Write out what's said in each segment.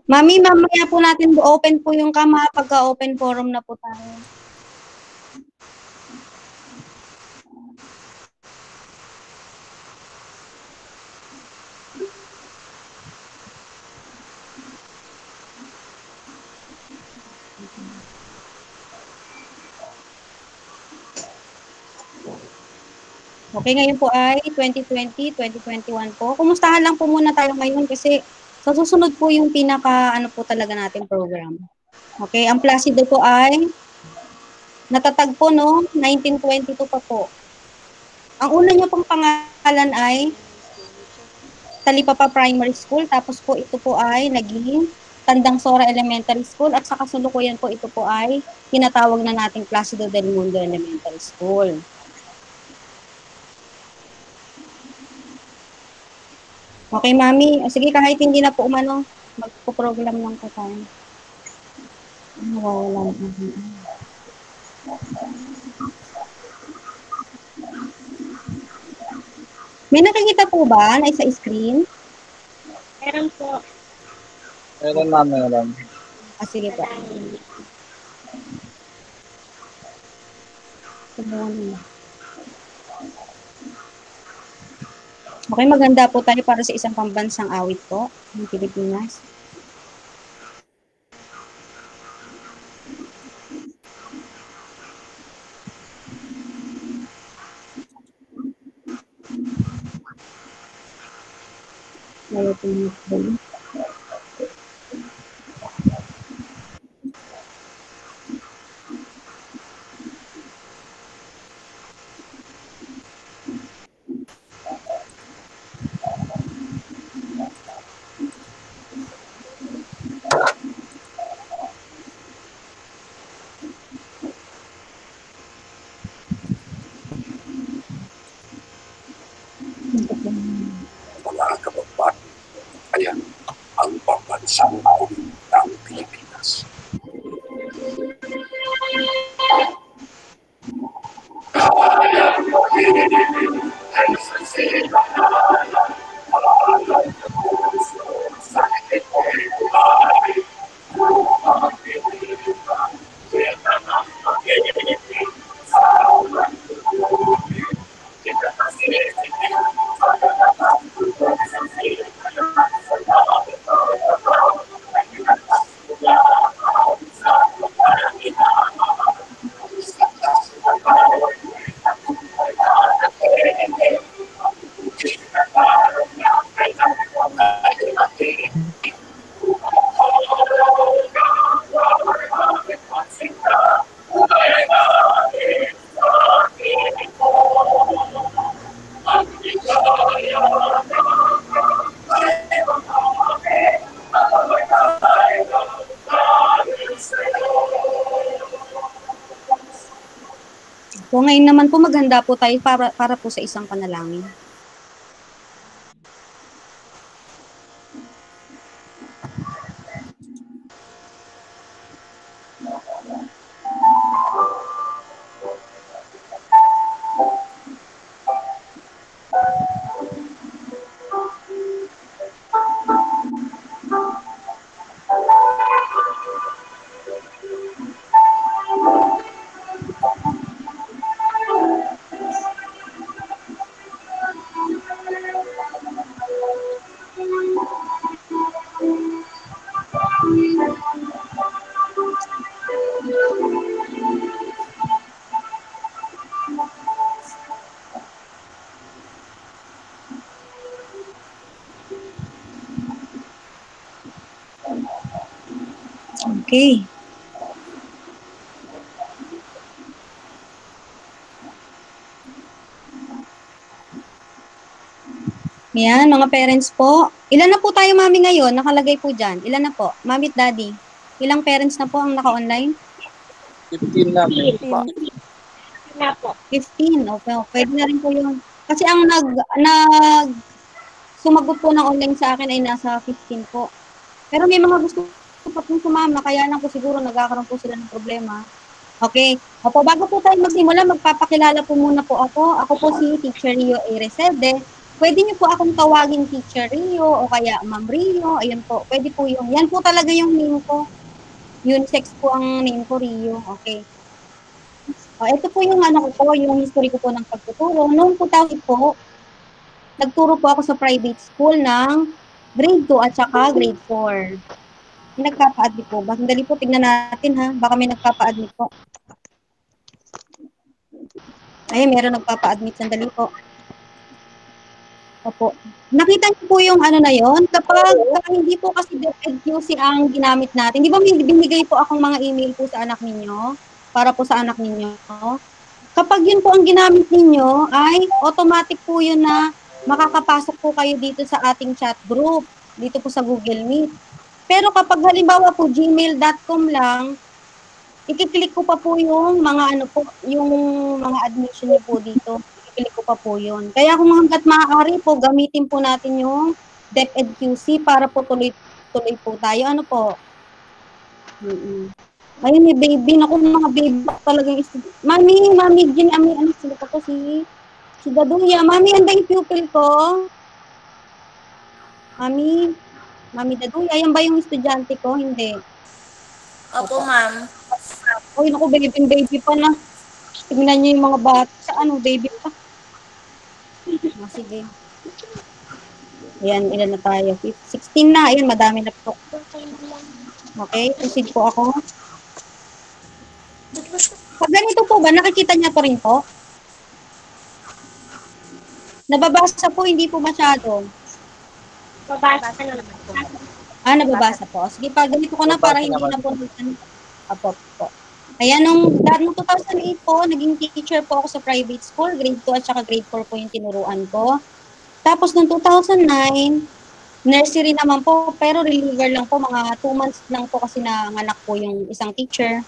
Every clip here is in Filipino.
Mami, mamaya po natin open po yung kama pagka open forum na po tayo. Okay, ngayon po ay 2020, 2021 po. Kumustahan lang po muna tayo ngayon kasi sa susunod po yung pinaka ano po talaga natin program. Okay, ang Placido po ay natatag po no 1922 pa po. Ang una niyo pong pangalan ay Talipapa Primary School, tapos po ito po ay naging Tandang Sora Elementary School at sa kasalukuyan po ito po ay tinatawag na nating Placido del Mundo Elementary School. Okay, Mami. Sige, kahit hindi na po umano, magpo-program lang po tayo. Nawawala na. May nakikita po ba na isa screen? Meron po. Meron na, meron. Sige po. Okay, maganda po tayo para sa isang pambansang awit po ng Pilipinas. Ayaw po yung balik. Mga kababata, ayan ang pambansang awit ng Pilipinas. So ngayon naman po maghanda po tayo para po sa isang panalangin. Okay. Yan, mga parents po. Ilan na po tayo, Mami, ngayon? Nakalagay po dyan. Ilan na po? Mami at Daddy. Ilang parents na po ang naka-online? 15 na, meron pa. Na po. 15. Okay, pwede na rin po yun. Kasi ang sumagot po ng online sa akin ay nasa 15 po. Pero may mga gusto pa pong sumama, kaya lang po siguro nagkakaroon po sila ng problema. Okay. Opo, bago po tayo magsimula, magpapakilala po muna po ako. Ako po si Teacher Rio A. Resende. Pwede niyo po akong tawagin Teacher Rio o kaya Ma'am Rio. Ayun po, pwede po yung, yan po talaga yung name ko. Unisex po ang name ko, Rio. Okay. Ito po yung ano ko po, yung history ko po ng pagtuturo. Noong 2000 po, nagturo po ako sa private school ng grade 2 at saka grade 4. May nagpapa-admit po ba? Sandali po, tignan natin ha. Baka may nagpapa-admit po. Ay, meron nagpapa-admit. Sandali po. Opo. Nakita niyo po yung ano na yon kapag hindi po kasi DepEdQC ang ginamit natin. Di ba may binigay po akong mga email po sa anak ninyo? Para po sa anak ninyo. Kapag yun po ang ginamit ninyo, ay automatic po yun na makakapasok po kayo dito sa ating chat group. Dito po sa Google Meet. Pero kapag halimbawa po gmail.com lang, i-click ko pa po yung mga ano po, yung mga admission niyo po dito. I-click ko pa po yun. Kaya kung hanggat maaari po, gamitin po natin yung DepEdQC para po tuloy po tayo. Ano po? Ayun, may baby. Naku, mga baby talagang Mami, Jean, ano sila ko si Daduya. Mami, anday yung pupil ko. Mami Daduya. Ayan ba yung estudyante ko? Hindi. Opo, ma'am. Uy, naku, baby pa na. Tingnan niyo yung mga bata. Baby pa. Sige. Ayan, ilan na tayo? 16 na. Ayan, madami na po. Okay, proceed po ako. Pag ganito po ba, nakikita niya pa rin po? Nababasa po, hindi po masyado. Babasa na naman po. Nababasa po. Sige, pag ganito ko na para hindi na po. Apo po. Ayan, nung 2008 po, naging teacher po ako sa private school. Grade 2 at saka grade 4 po yung tinuruan ko. Tapos noong 2009, nursery naman po, pero reliever lang po, mga 2 months lang po kasi nanganak po yung isang teacher.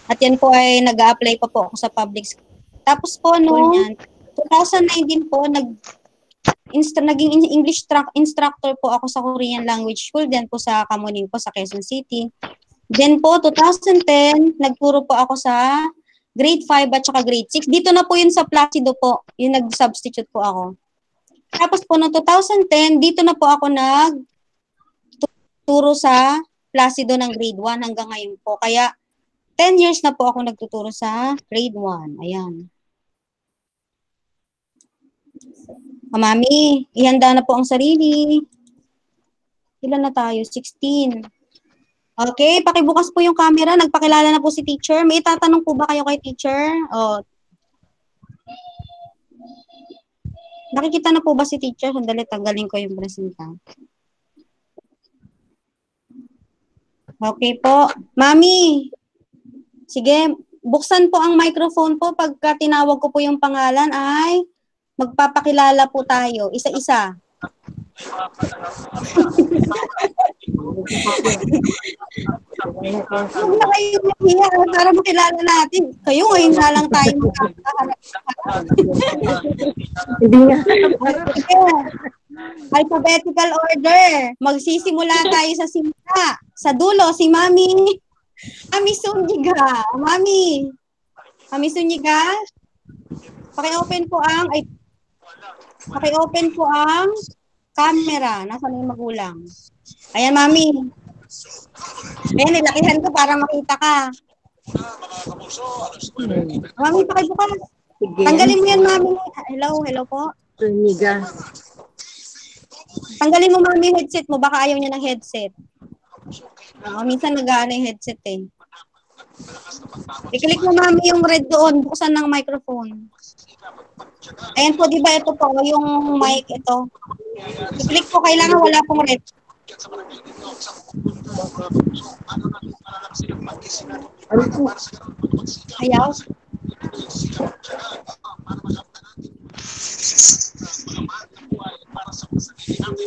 At yan po ay nag-a-apply pa po ako sa public school. Tapos po noong 2019 po, naging English instructor po ako sa Korean language school, din po sa Kamuning po sa Quezon City. Then po, 2010, nagturo po ako sa grade 5 at saka grade 6. Dito na po yun sa Placido po, yung nag-substitute po ako. Tapos po, noong 2010, dito na po ako nagturo sa Placido ng grade 1 hanggang ngayon po. Kaya, 10 years na po ako nagtuturo sa grade 1. Ayan. Mami, ihanda na po ang sarili. Ilan na tayo? 16. Okay, pakibukas po yung camera. Nagpakilala na po si teacher. May itatanong po ba kayo kay teacher? Nakikita na po ba si teacher? Sandali, tanggalin ko yung presenta. Okay po. Mami, sige, buksan po ang microphone po. Pagka tinawag ko po yung pangalan ay magpapakilala po tayo. Isa-isa. Huwag na kayo mahiya para makilala natin. Kayo ngayon na lang tayo magkakaharap. Hindi nga. Alphabetical order. Magsisimula tayo sa simula. Sa dulo, si Mami. Mami Sunyiga. Mami Sunyiga. Paki-open po ang camera. Nasaan yung magulang? Ayan, Mami. Ayan, nilakihan ko para makita ka. Mami, pakibukas. Tanggalin mo yan, Mami. Hello po. Sunyiga. Tanggalin mo, Mami, yung headset mo. Baka ayaw niya ng headset. Minsan nag-aano yung headset eh. I-click mo, Mami, yung red doon. Buksan ng microphone. Ayan po, di ba ito po, yung mic ito. I-click po, kailangan wala pong red. Ayaw.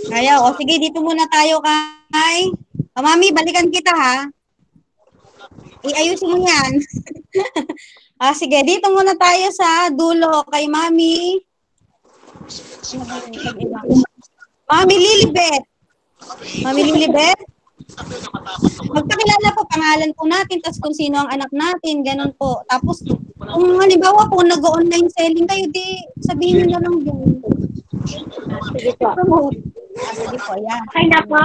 Ayaw. O sige, dito muna tayo kay. Mami, balikan kita ha. Iayusin mo yan. Sige, dito muna tayo sa dulo kay Mami. Mami Lilibet. Mami Lilibet? Magpakilala po, pangalan po natin, tapos kung sino ang anak natin, ganun po. Tapos, kung halimbawa po, nag-online selling kayo, di sabihin nyo na lang din. Sige po. Promote. Sige po, yan. Okay na po.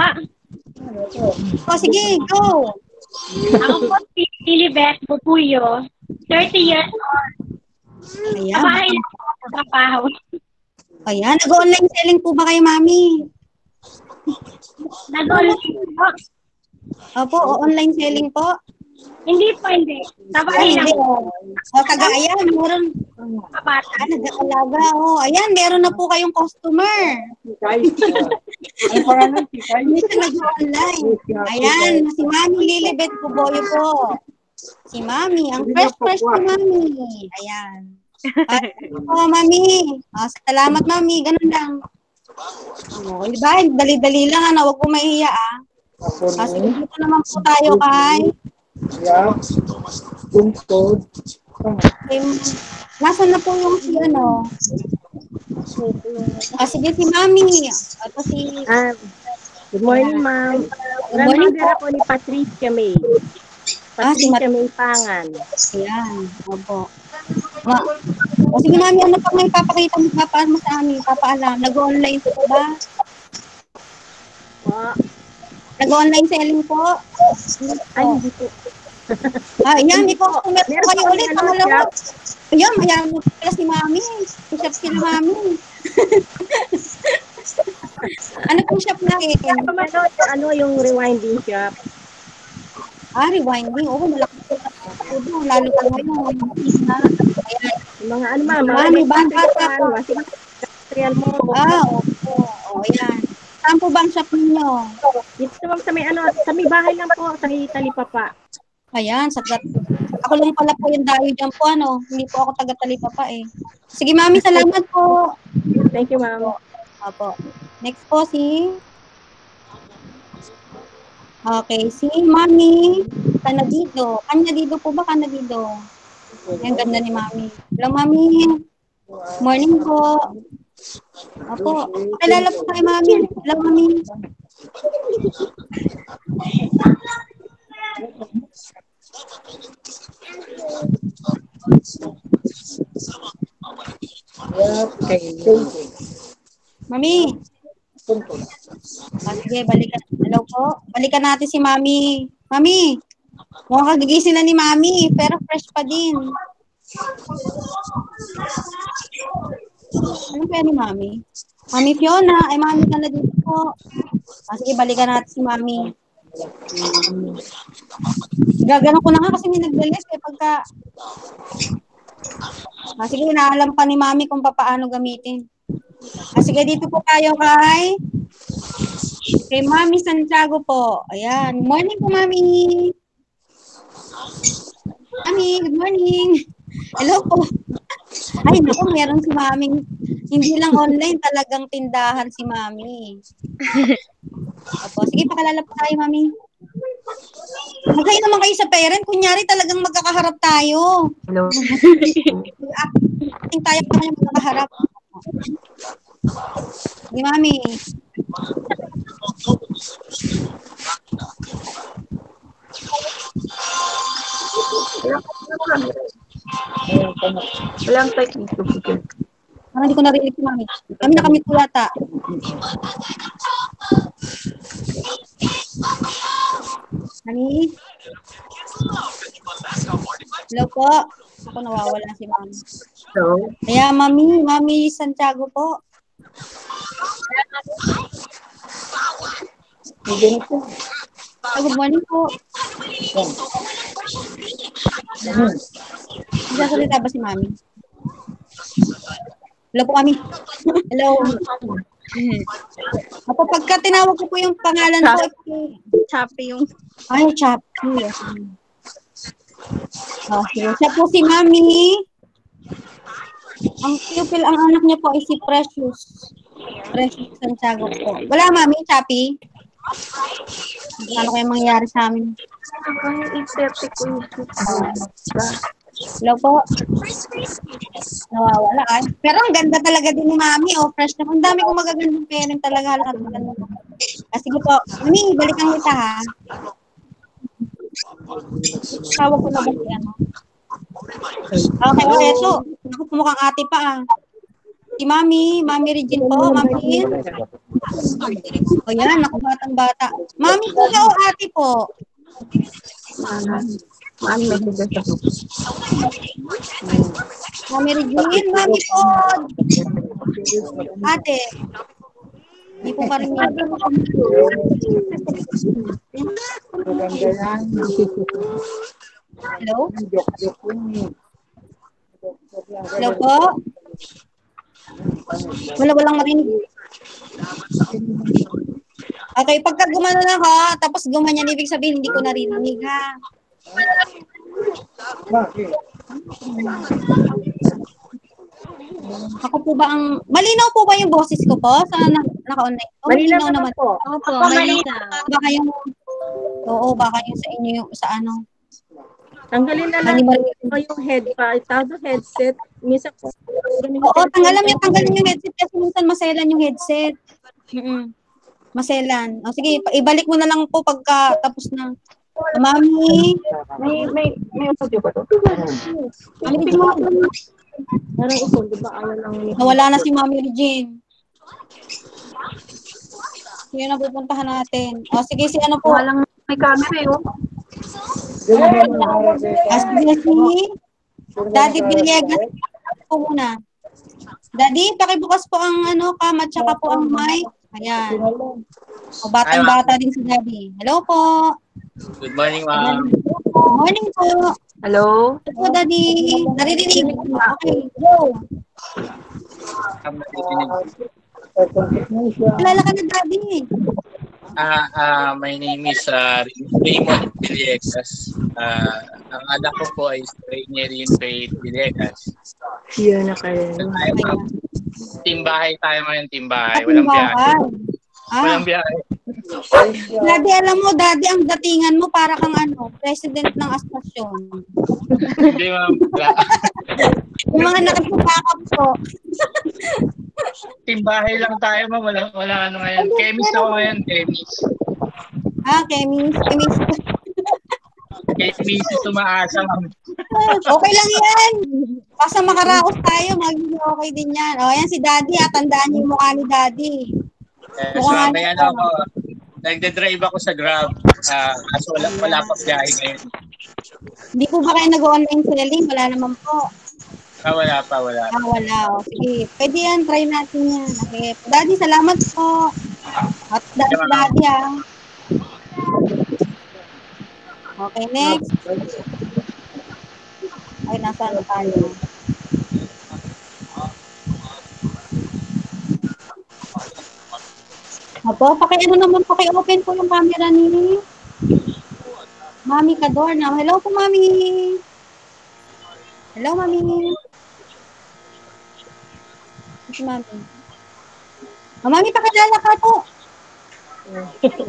O, sige, go! Ako po si Lilibet Bubuyo, 30 years old. Sa bahay Ayan. lang po ako trabaho. Ayan, nag-online selling po ba kayo, mami? Nag-online po. Opo, online selling po. Hindi po, hindi. Sa bahay Ay, lang hindi. po. O, taga, ayan, meron. Kabata. Nag-aalaga. O, ayan, meron na po kayong customer. Ano pangalan? Kikay? Hindi siya nag-online. Ayan, si Mami Lilibet Buboyo po. Si Mami, ang fresh ni Mami. Ayan. Mami. Salamat, Mami. Ganun lang. Diba? Dali-dali lang, ano. Huwag po mahihiya, sige, dito naman po tayo kay... Yeah. Tungkod. Nasaan na po yung si ano? Sige, si Mami. Ito si... Good morning, ma'am. Good morning po. Grandmother ako ni Patricia May. si Patricia May Pangan. Ayan. Opo. Sige, Mami, ano pa may papakita mo, papaan mo sa amin? Papaalam. Nag-online po ba? Nag-online selling po? Ay, hindi po. Ayan, may customer po Meron kayo po ulit. ano, Pangalawa. shop. Ayan, mayaman mo pala si Mami. Shop sila, Mami. Ano pong shop natin? Ano yung rewinding shop? Rewinding. Oo, malaki po. Lalo pa ngayon. Ayan. Yung mga ano, ma'am. Mami, bata po. Material mo. Opo. Ayan. Saan po bang shop ninyo? Dito ma'am sa may ano, sa may bahay lang po, sa Talipapa. Ayan, ako lang pala po yung dayo dyan po, ano. Hindi po ako taga-Talipapa eh. Sige, Mami, salamat po. Thank you, ma'am. Opo. Next po si... Okay, si Mami Canadido. Canadido po ba? Canadido. Ang ganda ni Mami. Hello, Mami. Morning po. Opo. Pakilala po kay Mami. Hello, Mami. Mami. Sige, balikan. Hello po. Balikan natin si Mami. Mami. Mukhang kagigising na ni Mami, pero fresh pa din. Ano kaya ni Mami? Mami Fiona, ay Mami ka na dito po. Sige, balikan natin si Mami. Gaganon ko na nga kasi may nagdalis eh pagka... sige, naalam pa ni Mami kung paano gamitin. Sige, dito po tayo kay Mami Santiago po. Ayan. Morning po, Mami. Mami, good morning. Hello po. Ay, naku, meron si Mami. Hindi lang online, talagang tindahan si Mami. Opo, sige, pakilala po tayo, Mami. Magkayo naman kayo sa parent. Kunyari, talagang magkakaharap tayo. Hello. Ating tayo pa kayo magkakaharap. Sige, Mami. Walang technique. Parang hindi ko narinig si Mami. Kami nakamit po yata. Mami? Hello po. Ako nawawala si Mami. Hello. Kaya Mami Santiago po. Good morning po. Nagsasalita ba si Mami? Hello po kami. Hello. Apo, pagka tinawag ko po yung pangalan ko, Choppy yung... ay, Choppy. Sige. Siya po si Mami. Ang pupil, ang anak niya po ay si Precious. Precious Santiago po. Wala, Mami, Choppy. Ano kaya mangyayari sa amin? Hello po. Nawawala ay. Pero ang ganda talaga din ni Mami. Oh, fresh na. Ang dami kong magagandang parent talaga. Halatang maganda. Sige po. Mami, balikan kita ha. Tawag ko na ba si ano? Okay. So, naku, mukhang ate pa ah. Si Mami Regine po, Mami. O yan, naku, batang-bata. Mami po ka o ate po? Mami Regine, Mami po. Ate. Hindi po marinig. Maganda yan. Hello? Joke-joke yun. Hello po? Walang marinig. Okay, pagka gumano na ha, tapos gumanyan, ibig sabihin, hindi ko narinig ha. Bakit? Ako po ba ang... Malinaw po ba yung boses ko po? Sa naka-online? Malinaw naman po. Opo, malinaw. Baka yung... Oo, baka yung sa inyo yung sa ano. Tanggalin na lang yung headset. Minsan po. Oo, tanggalin yung headset kasi minsan maselan yung headset. Maselan. O sige, ibalik mo na lang po pagka tapos na. Mami. May audio ba to? Mami Regine. Parang ito, di ba ayaw lang ni... Nawala na si Mami Regine. Sige na pupuntahan natin. O sige, si ano po. Walang may camera eh. Sige si Daddy Villegas po muna. Daddy, pakibukas po ang ano, cam at saka po ang mic. Ayan. O batang-bata din si Daddy. Hello po. Good morning, ma'am. Good morning po. Hello? Ito po, Daddy. Naririnig. Okay, go. Kilala ka na, Daddy. My name is Raymond Villegas. Ang anak ko po ay Rainier Faith Villegas. Yun na kayo. Timbahay tayo ngayon, timbahay. Walang biyahe. Walang biyahe. Daddy, alam mo, Daddy, ang datingan mo para kang ano, president ng astasyon. Hindi, ma'am. Yung mga nakapagpakap po. Timbahay lang tayo, ma'am. Wala ano ngayon. Chemist ako ngayon, chemist. Chemist. Chemist umaasa, ma'am. Okay lang yan. Basta makaraos tayo, magiging okay din yan. O, yan si Daddy, tandaan niyo yung mukha ni Daddy. So, may ano ako, nagde-drive ako sa Grab. Kaso wala pa biyahe ngayon. Hindi po ba kayo nag-online selling? Wala naman po. Wala pa. Wala. O, sige. Pwede yan, try natin yan. Okay. Daddy, salamat po. At Daddy, Okay, next. Ay, nasaan na tayo? Opo, paki-open po yung camera ni Mami Cadorna. Hello po, Mami. Hello, Mami. Si Mami. Mami, pakilala ka po. Okay.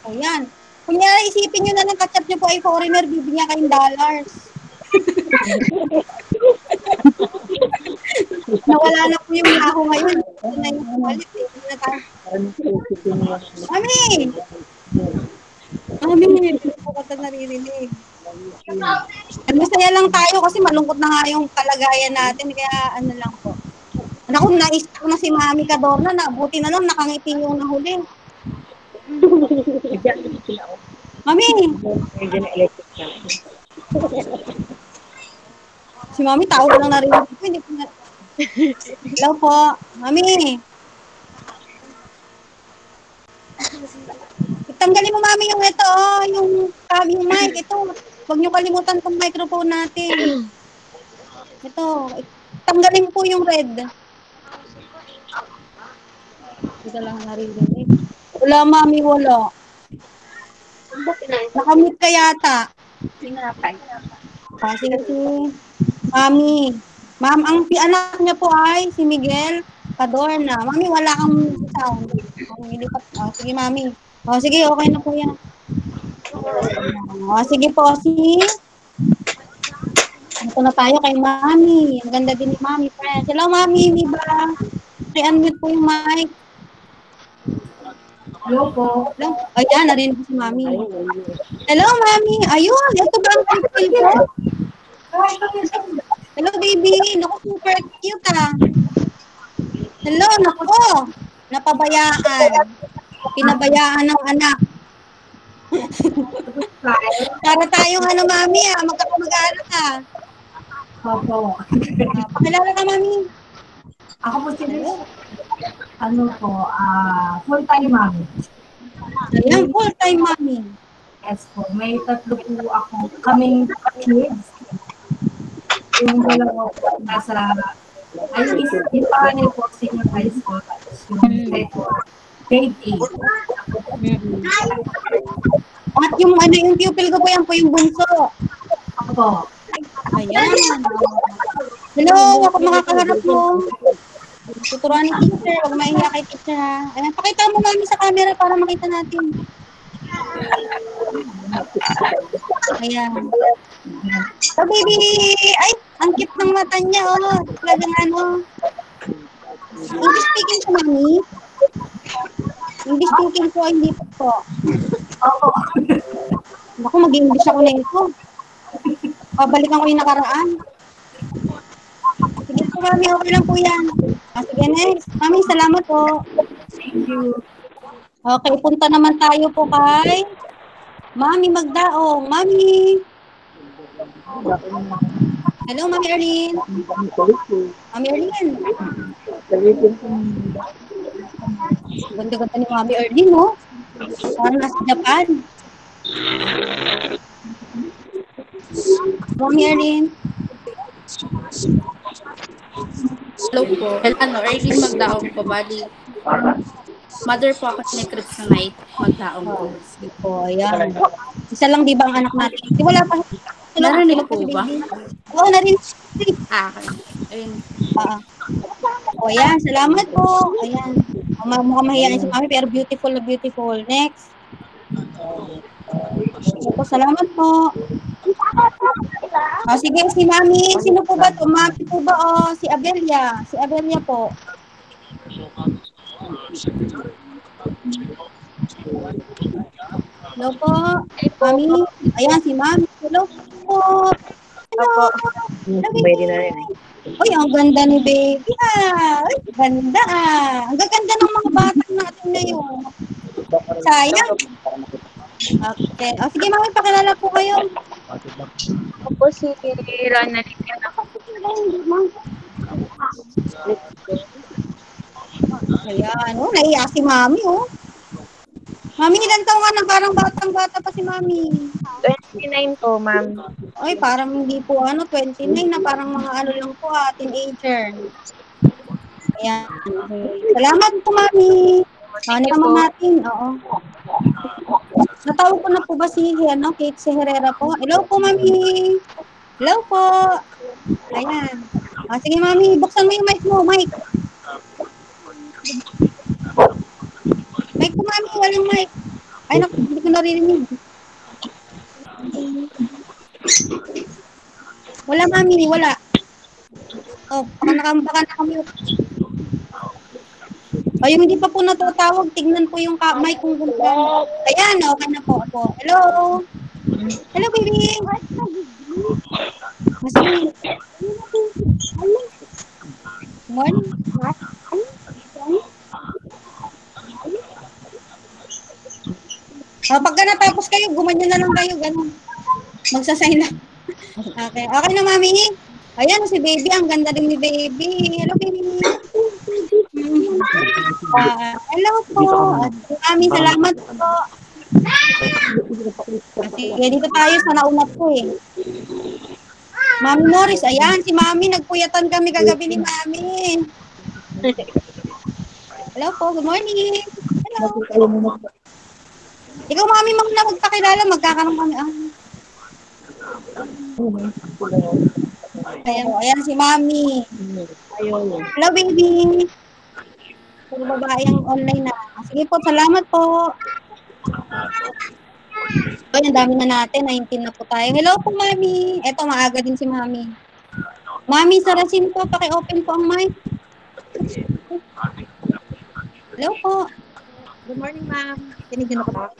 Ayan. Kunyari, isipin nyo na lang kachat nyo po ay foreigner, bibigyan kayong dollars. Nawala na po yung ako ngayon. Na yung umalit eh. Mami, hindi po ka naririnig. Masaya lang tayo kasi malungkot na nga yung kalagayan natin. Kaya ano lang po. Naku, naisip ko na si Mami Cadorna na buti na lang nakangiti yung nahuli. Mami! Si Mami, tao lang narinig ko. Hindi ko na... Hello po. Mami! Tanggalin mo, Mami, yung ito, yung mic. Ito, huwag nyo kalimutan itong microphone natin. Ito, tanggalin po yung red. Hindi lang narinig. Wala, Mami, wala. Nakamute ka yata. Sige. Mami. Ma'am, ang anak niya po ay si Miguel Cadorna. Mami, wala kang sound. Sige, Mami. Sige, okay na po yan. Sige po, Ito na tayo kay Mami. Ang ganda din ni Mami, friends. Hello, Mami. Di ba? I-unmute po yung mic. Hello po. Hello? Ayan, narinig ko si Mami. Hello, Mami. Ayun, ito ba ang pipil ko? Hello, baby. Naku, super cute ah. Hello, naku. Napabayaan. Pinabayaan ng anak. Para tayong ano, Mami ah. Magkakamag-anak ah. Opo. Pakilala ka, Mami. Ako po si Liz. Ano po, full-time mom. Ayan, full-time Mami. Yes po. May tatlo po ako. Kaming kids. Yung dalawa po nasa, yung pangalan po senior high school. Tapos yung second, grade 8. At yung ano, yung pupil ko po yan po yung bunso. Ako. Ayan. Hello, ako makakaharap mo. Tuturuan ni teacher, huwag mahiya kay teacher ha. Ayan, pakita mo Mami sa camera para makita natin. Ayan. So baby, ay, ang cute ng mata niya, oh. Talagang ano. English speaking po, Mami? English speaking po, hindi po. Ako. Naku, mag-English ako na ito. Babalikan ko yung nakaraan. Sige po, Mami, okay lang po yan. Sige, next. Mami, salamat po. Thank you. Okay, punta naman tayo po kay Mami Magdaong. Mami! Hello, Mami Erlyn. Mami Erlyn. Ganda-ganda ni Mami Erlyn, no? Parang nasa Japan. Mami Erlyn. Hello po. Ano, Erlyn Magdaong po, bali. Mother po ako ni Kryptonite Magdaong po. Po, ayan. Isa lang di ba ang anak natin? Di wala pa. Narinig po ba? Oo, narinig. Okay. Ayun. O, ayan. Salamat po. Ayan. Mukhang mahihain si Mami, pero beautiful na beautiful. Next. Opo, salamat po. O, sige, si Mami. Sino po ba ito? Mami po ba o si Abelia? Si Abelia po. Hello po. Mami. Ayan, si Mami. Hello po. Hello. Pwede na rin. Uy, ang ganda ni baby ah. Uy, ganda ah. Ang gaganda ng mga bata natin ngayon. Sayang. Okay. O, sige, Mami, pakilala po kayo. Ako po si Rana Lilian ako. Ayan, oh, naiya si Mami, oh. Mami, ilan taong ka na? Parang batang-bata pa si Mami. 29 po, ma'am. Ay, parang hindi po, 29 na parang mga ano lang po, teenager. Ayan. Okay. Salamat po, Mami. Ano naman natin, oo. Natawag ko na po ba si, Kate si Herrera po? Hello po, Mami. Hello po. Ayan. Sige, Mami, buksan mo yung mic mo, mic. Mic ko, Mami, walang mic. Ay, naku, hindi ko naririnig. Wala, Mami, wala. Oh, baka nakamute. O, yung hindi pa po natatawag, tignan po yung mic kung gumagana. Ayan, okay na po. Hello. Hello, baby. Morning. Pagka natapos kayo, gumanyan na lang kayo, ganun. Magsasay na. Okay. Okay na, Mami. Ayan, si baby. Ang ganda rin ni baby. Hello, baby. Hello po. Mami, salamat po. Sige, dito tayo sa naunat ko eh. Mami Morris, ayan, si Mami. Nagpuyatan kami kagabi ni Mami. Hello po, good morning. Hello. Ikaw, Mami, na magpakilala, magkakaroon kami. Ayan si Mami. Hello, baby. Puro babae ang online na. Sige po, salamat po. Ay, ang dami na natin. 19 na po tayo. Hello po, Mami. Eto, maaga din si Mami. Mami, sarasin po. Paki-open po ang mic. Hello po. Good morning, ma'am. Kinigyan ako ba?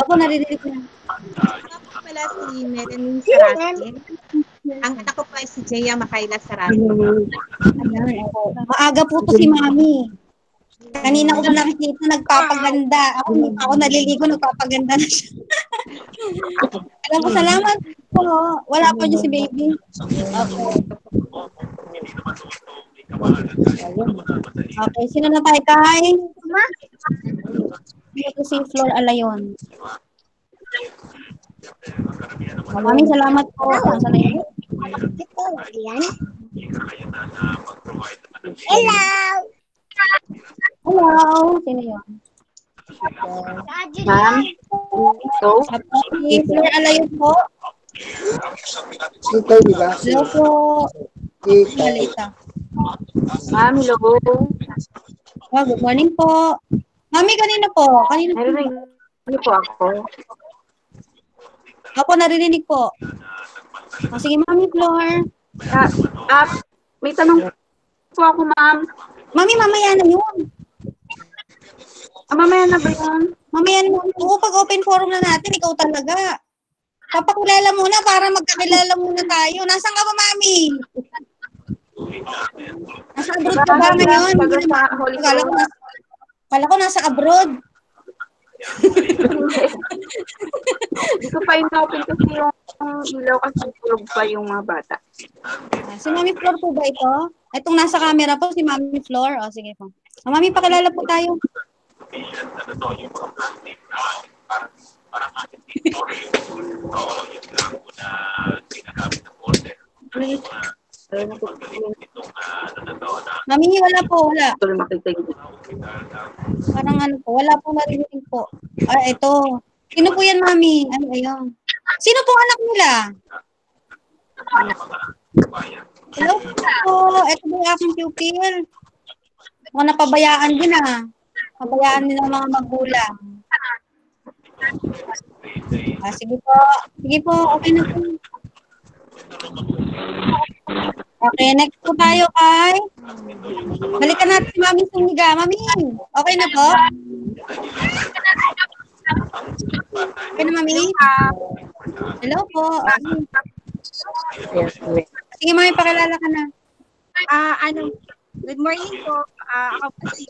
Ako, naririnig ko na. Ako pala si Melanie Sarate. Ang anak ko pa ay si Jaya Makaila Sarate. Ayan, ako. Maaga po to si Mami. Kanina ko pa nakikita, nagpapaganda. Ako naliligo, nagpapaganda na siya. Alam ko, salamat po. Wala po niyo si baby. Okay, sino na tayo, Kai? Ito si Flor Alayon. Maraming salamat po. Nasa na yun? Hello! Sino yun? Ma'am? So? Si Flor Alayon po. Ikaw, di ba? Hello po. Ikaw. Malita. Ma'am, hello. Oh, good morning po. Mami, kanina po. Kanina po. Narinig po ako. Ako naririnig po. O, sige, Mami Flor. May tanong po ako, ma'am. Mami, mamaya na yun. Mamaya na ba yun? Mamaya na yun. Oo, pag open forum na natin, ikaw talaga. Papakilala muna para magkakilala muna tayo. Nasaan ka ba, Mami? Nasa abroad ka ba ngayon? Kala ko nasa abroad. Hindi ko pa in-open kasi yung ilaw kasi tulog pa yung mga bata. Si Mami Flor po ba ito? Itong nasa camera po, si Mami Flor. O, sige po. Mami, pakilala po tayo. Mami, wala po, wala. Parang ano po, wala po narinig po. Ito. Sino po yan, Mami? Ano ayun? Sino po anak nila? Hello po. Ito po yung aking pupil. Mga napabayaan din Pabayaan din ng mga magulang. Sige po. Sige po, okay na po. Okay, next po tayo kay. Balikan natin si Mami Suniga. Mami, okay na po? Okay na, Mami? Hello po. Sige, Mami, pakilala ka na. Good morning po. Ako po si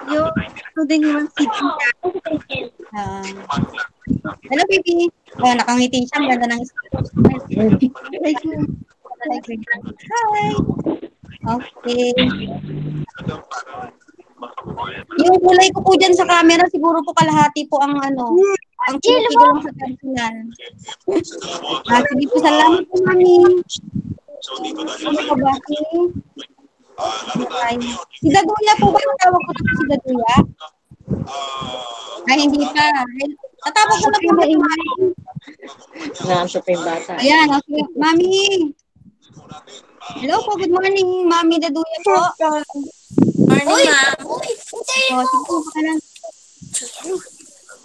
yung student naman si Gina. Hello, baby. Oh, nakangiti siya. Ang ganda ng Hi. Okay. Yung kulay ko po dyan sa camera, siguro po kalahati po ang ang kulay ko lang sa personal. Sige po, salamat po, Mami. Ano ka ba? Si Daduya po ba? Natawag ko na si Daduya? Ay, hindi pa. Natawag ko na po ba yung Mami? Naansa pa yung bata. Ayan, okay. Mami. Hello po, good morning. Mami Daduya po. Morning, ma'am. Sige po, pakalan.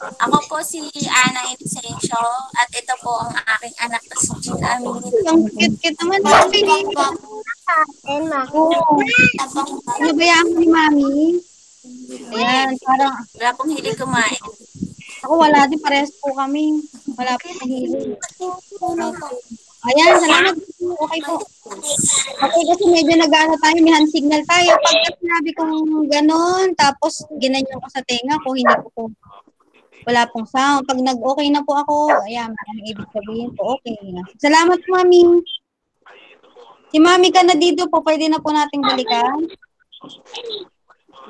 Ako po si Ana Inocencio at ito po ang aking anak na si Gina Aminit. Ang cute-cute naman. Nabayaan ko ni Mami. Ayan, parang Wala pong hilig kumain. ako wala din, parehas po kami. Wala po mahilig. Ayan, salamat. Okay po. Okay, kasi medyo nag-ano tayo, may hand signal tayo. Pagka sinabi kong ganon, tapos ginanyan ko sa tenga ko, hindi ko po, wala pong sound. Pag nag-okay na po ako, ayan, ang ibig sabihin po, okay. Salamat, Mami. Si Mami ka na dito po, pwede na po nating balikan.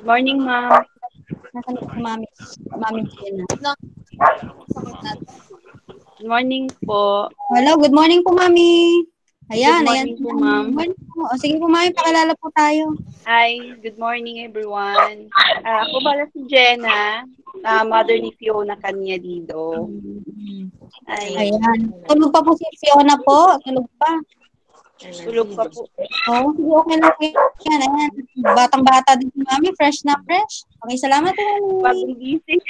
Good morning, ma'am. Nasaan po si Mami? Mami Gina. Good morning po. Hello, good morning po, Mami. Ayan, Good morning po, ma'am. Good morning po. O, sige po, Mami, pakilala po tayo. Hi, good morning everyone. Ako pala si Jenna, mother ni Fiona Caniadido. Ayan. Tulog pa po si Fiona po. Tulog pa. Tulog pa po. Oo, sige, okay lang po. Yan, ayan. Batang-bata din si Mami. Fresh na fresh. Okay, salamat po, Mami. Bagong gising.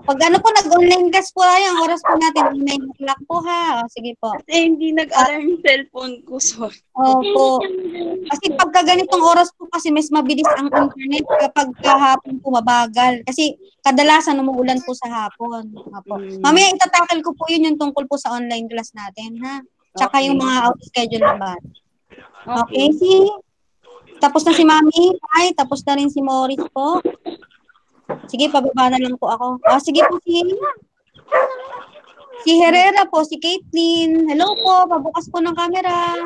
Pag ano po, nag-online class po tayo, ang oras po natin, 9 o'clock po ha. O, sige po. Kasi hindi nag-alarm yung cellphone ko, sorry. Opo. Kasi pagka ganitong oras po kasi mas mabilis ang internet kapag kahapon po mabagal. Kasi kadalasan umuulan po sa hapon. Opo. Mamaya itatakil ko po yun yung tungkol po sa online class natin ha. Tsaka yung mga out schedule na ba. Okay, tapos na si Mami. Ay, tapos na rin si Morris po. Sige, pababa na lang po ako. Sige po si Herrera po, si Caitlin. Hello po, pabukas po ng camera.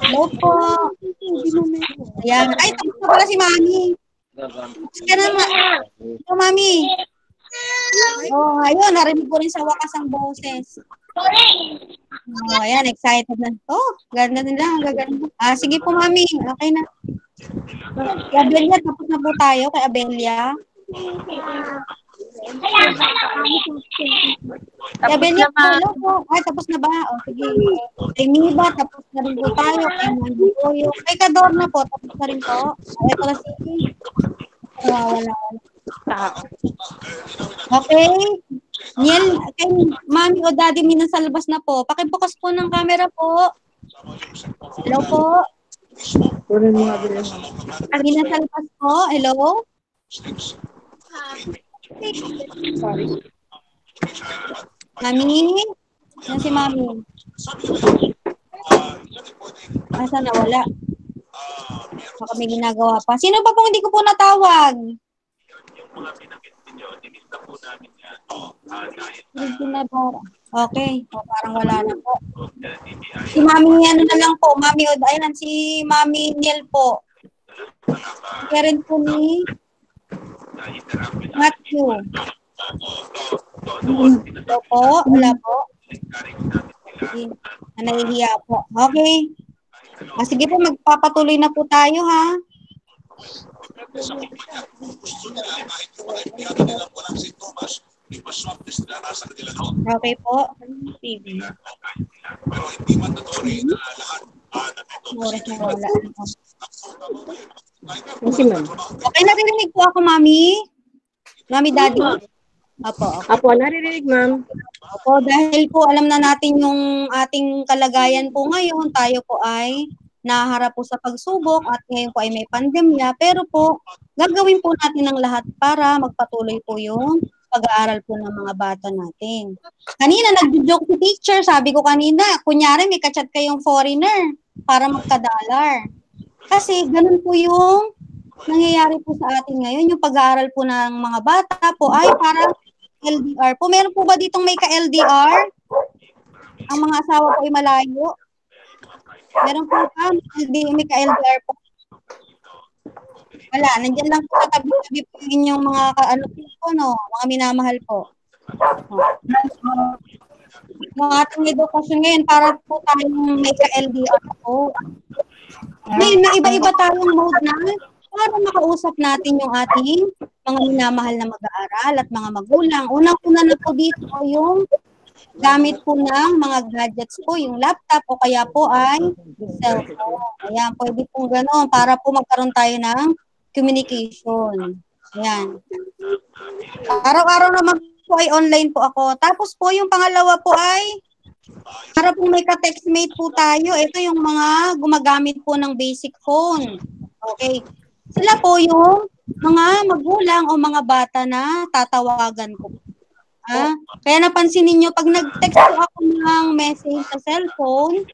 Hello po. Ayan. Ay, tapos na pala si Mami. Tapos ka na Hello, Mami. Ayun, narinig ko rin sa wakas ang boses. Ayan, excited na. Ganda nila, gaganda. Sige po, Mami. Okay na. Kay Abelia, tapos na po tayo kay Abelia. Kay Abelia, hello po. Tapos na ba? Sige. Kay Miba, tapos na rin po tayo. Kay Manduyo. Kay Kadorna po, tapos na rin po. Ito na wala. Okay. Niel, kay Mami o Daddy Mina sa labas na po. Pakibukas po ng camera po. Hello po. Mina sa labas po. Hello. Mami? Yan si Mami. Asa na wala? Baka may ginagawa pa. Sino ba pong hindi ko po natawag? Okay. Parang wala na po. Si Mami, ano na lang po. Mami, ayun, si Mami Niel po. Karen po ni Matthew. Ito po. Wala po. Nahihiya po. Okay. Sige po, magpapatuloy na po tayo, ha? Okay po. Okay, narinig po ako, Mami. Mami, Daddy. Apo, naririnig, ma'am. Opo, dahil po alam na natin yung ating kalagayan po ngayon, tayo po ay naharap po sa pagsubok at ngayon po ay may pandemya, pero po gagawin po natin ang lahat para magpatuloy po yung pag-aaral po ng mga bata natin. Kanina nag-joke si teacher, sabi ko kanina, kunyari may kachat kayong foreigner para magka-dollar. Kasi ganun po yung nangyayari po sa atin ngayon, yung pag-aaral po ng mga bata po ay para LDR po. Meron po ba ditong may ka-LDR? Ang mga asawa po ay malayo. Meron po ba? May ka-LDR po. Wala. Nandiyan lang po sa tabi-tabi po yung inyong mga po, no? Mga minamahal po. Yung ating edukasyon ngayon, para po tayong may ka-LDR po. May iba-iba tayong mode na para makausap natin yung ating mga minamahal na mag-aaral at mga magulang. Unang-una na po dito yung gamit po ng mga gadgets po, yung laptop o kaya po ay cellphone. Ayan, pwede po gano'n para po magkaroon tayo ng communication. Ayan. Araw-araw naman po ay online po ako. Tapos po yung pangalawa po ay para po may ka-textmate po tayo. Ito yung mga gumagamit po ng basic phone. Okay. Sila po yung mga magulang o mga bata na tatawagan ko. Kaya napansin ninyo, pag nag-text po ako ng message sa cellphone,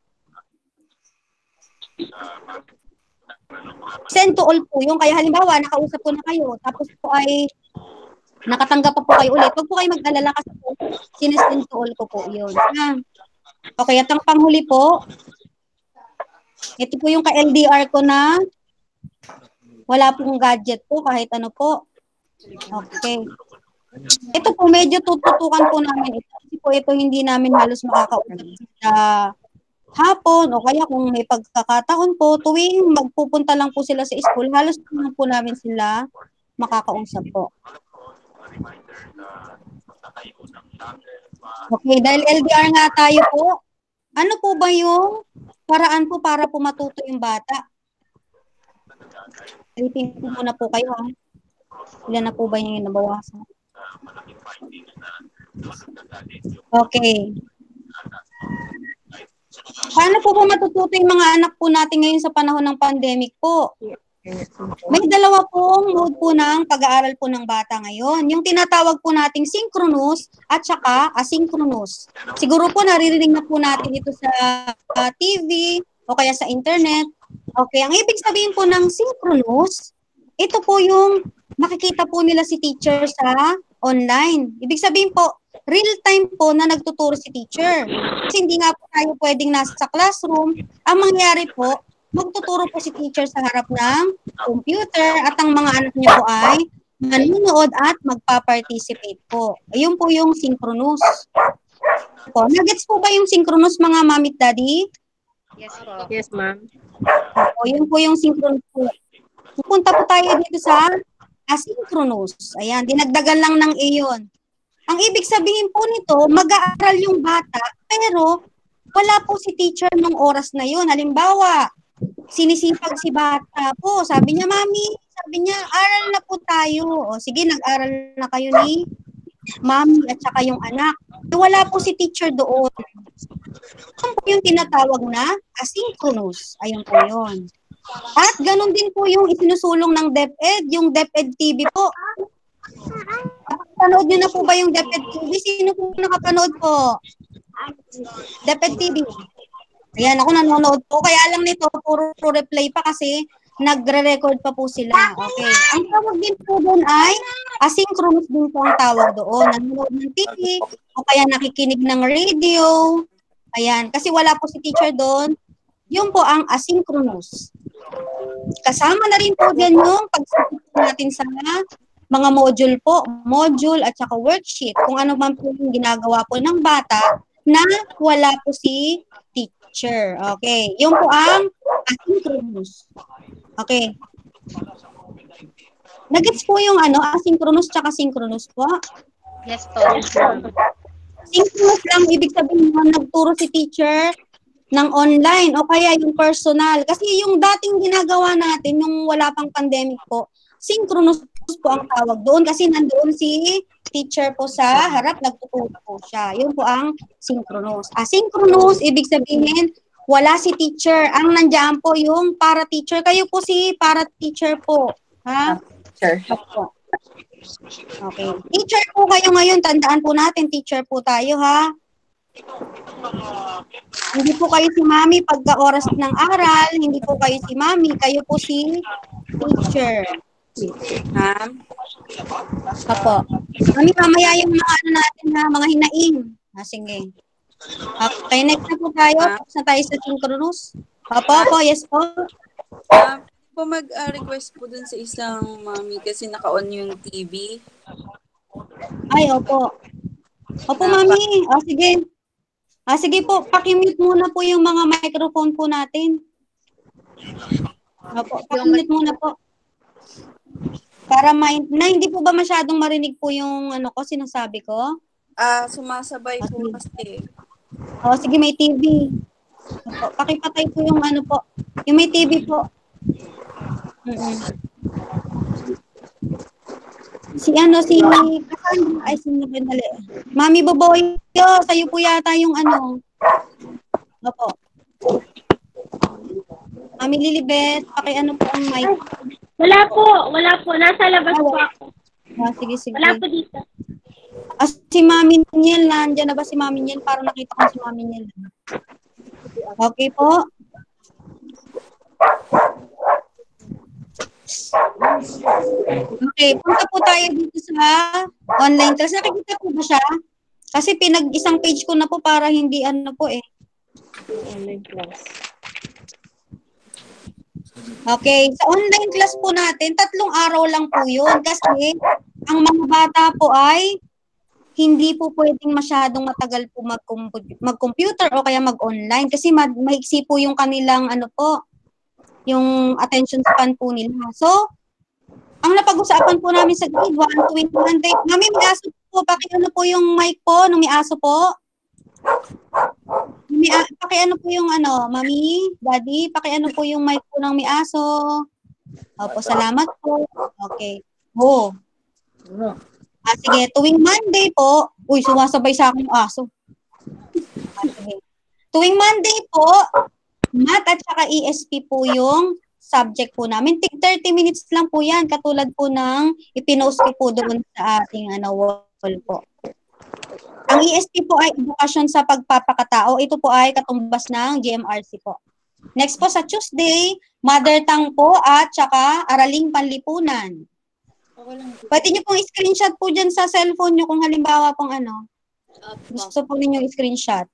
send to all po yung, kaya halimbawa, nakausap ko na kayo, tapos po ay nakatanggap pa po kayo ulit. Huwag po kayo mag-alala kasi po, sinesend to all ko po yun. Okay, at ang panghuli po, ito po yung ka-LDR ko na wala pong gadget po, kahit ano po. Okay. Ito po, medyo tututukan po namin ito. Kasi po ito hindi namin halos makakausap sa hapon o kaya kung may pagkakataon po, tuwing magpupunta lang po sila sa school, halos naman po namin sila makakausap po. Okay, dahil LDR nga tayo po, Ano po ba yung paraan po para po matuto yung bata? Alipin po muna po kayo, ha? Ilan na po ba yung nabawasan? Okay. Paano po matututo yung mga anak po natin ngayon sa panahon ng pandemic po? May dalawa pong mode po ng pag-aaral po ng bata ngayon. Yung tinatawag po nating synchronous at saka asynchronous. Siguro po naririnig na po natin ito sa TV o kaya sa internet. Okay, ang ibig sabihin po ng synchronous, ito po yung makikita po nila si teacher sa online. Ibig sabihin po, real time po na nagtuturo si teacher. Kasi hindi nga po tayo pwedeng nasa classroom. Ang mangyari po, magtuturo po si teacher sa harap ng computer at ang mga anak niyo po ay manunood at magpa-participate po. Ayun po yung synchronous. Po, nagets po ba yung synchronous mga mami at daddy? Yes po. Yes, ma'am. O, yun po yung synchronous po. Pupunta po tayo dito sa asynchronous. Ayan, dinagdagan lang ng iyon. Ang ibig sabihin po nito, mag-aaral yung bata, pero wala po si teacher nung oras na yun. Halimbawa, sinisipag si bata po. Sabi niya, mami, sabi niya, aral na po tayo. O sige, nag-aral na kayo ni mami at saka yung anak. Wala po si teacher doon. Ano po yung tinatawag na asynchronous? Ayun po yun. At ganun din po yung isinusulong ng DepEd, yung DepEd TV po. Panood niyo na po ba yung DepEd TV? Sino po nakapanood po? DepEd TV. Ayan, ako nanonood po. Kaya lang nito, puro replay pa kasi nagre-record pa po sila. Okay. Ang tawag din po doon ay asynchronous din po ang tawag doon. Nanonood ng TV o kaya nakikinig ng radio. Ayan, kasi wala po si teacher doon. Yun po ang asynchronous. Kasama na rin po dyan yung pag-submit natin sa mga module po, module at saka worksheet. Kung ano man po yung ginagawa po ng bata na wala po si teacher. Okay. Yun po ang asynchronous. Okay. Nagets po yung asynchronous tsaka synchronous po? Yes po. Synchronous lang, ibig sabihin mo, nagturo si teacher ng online o kaya yung personal. Kasi yung dating ginagawa natin, yung wala pang pandemic po, synchronous po ang tawag doon kasi nandoon si teacher po sa harap, nagtuturo po siya. Yun po ang synchronous. Asynchronous, ibig sabihin, wala si teacher. Ang nandiyan po yung para-teacher. Kayo po si para-teacher po. Ha? Sure. Okay. Teacher po kayo ngayon. Tandaan po natin, teacher po tayo, ha? Hindi po kayo si mami pagka oras ng aral. Hindi po kayo si mami. Kayo po si teacher. Ma'am? Apo. Mami, mamaya yung mga natin na mga hinaing. Sige. Okay, next na po tayo. Tapos na tayo sa synchronous. Apo, yes po. Po mag-request po dun sa isang mami kasi naka-on yung TV. Ay, opo. Opo, mami. Sige. Sige po, pakimute muna po yung mga microphone po natin. Opo, pakimute muna po. Para hindi po ba masyadong marinig po yung sinasabi ko? Sumasabay po kasi. Sige, may TV. Opo, pakipatay po yung po. Yung may TV po. Si Cassandra, ay sinabendali. Mami Boboy, sa'yo po yata yung Opo. Mami Lilibet, po ang mic. Wala po. Nasa labas po ako. Sige. Wala po dito. Si Mami Niel, nandiyan na ba si Mami Niel? Para nakita ko si Mami Niel. Okay po. Okay, punta po tayo dito sa online class. Nakikita po ba siya? Kasi isang page ko na po para hindi online class. Okay, sa online class po natin, 3 araw lang po yun kasi ang mga bata po ay hindi po pwedeng masyadong matagal po mag-computer o kaya mag-online kasi maiksi po yung kanilang yung attention span po nila. So, ang napag-usapan po namin sa grade 1 to 21 day. Mami, may aso po. Po yung mic po nung may aso po. pakiano po yung Mami, Daddy, pakiano po yung mic po ng may aso. Opo, salamat po. Okay. Sige, tuwing Monday po, sumasabay sa akin yung aso. Sige. Tuwing Monday po, Math at saka ESP po yung subject po namin. 30 minutes lang po yan, katulad po ng ipinost ko po doon sa ating wall po. Ang ESP po ay edukasyon sa pagpapakatao. Ito po ay katumbas ng GMRC po. Next po sa Tuesday, Mother Tongue po at saka Araling Panlipunan. Pwede nyo pong screenshot po dyan sa cellphone nyo kung halimbawa pong gusto po ninyo screenshot.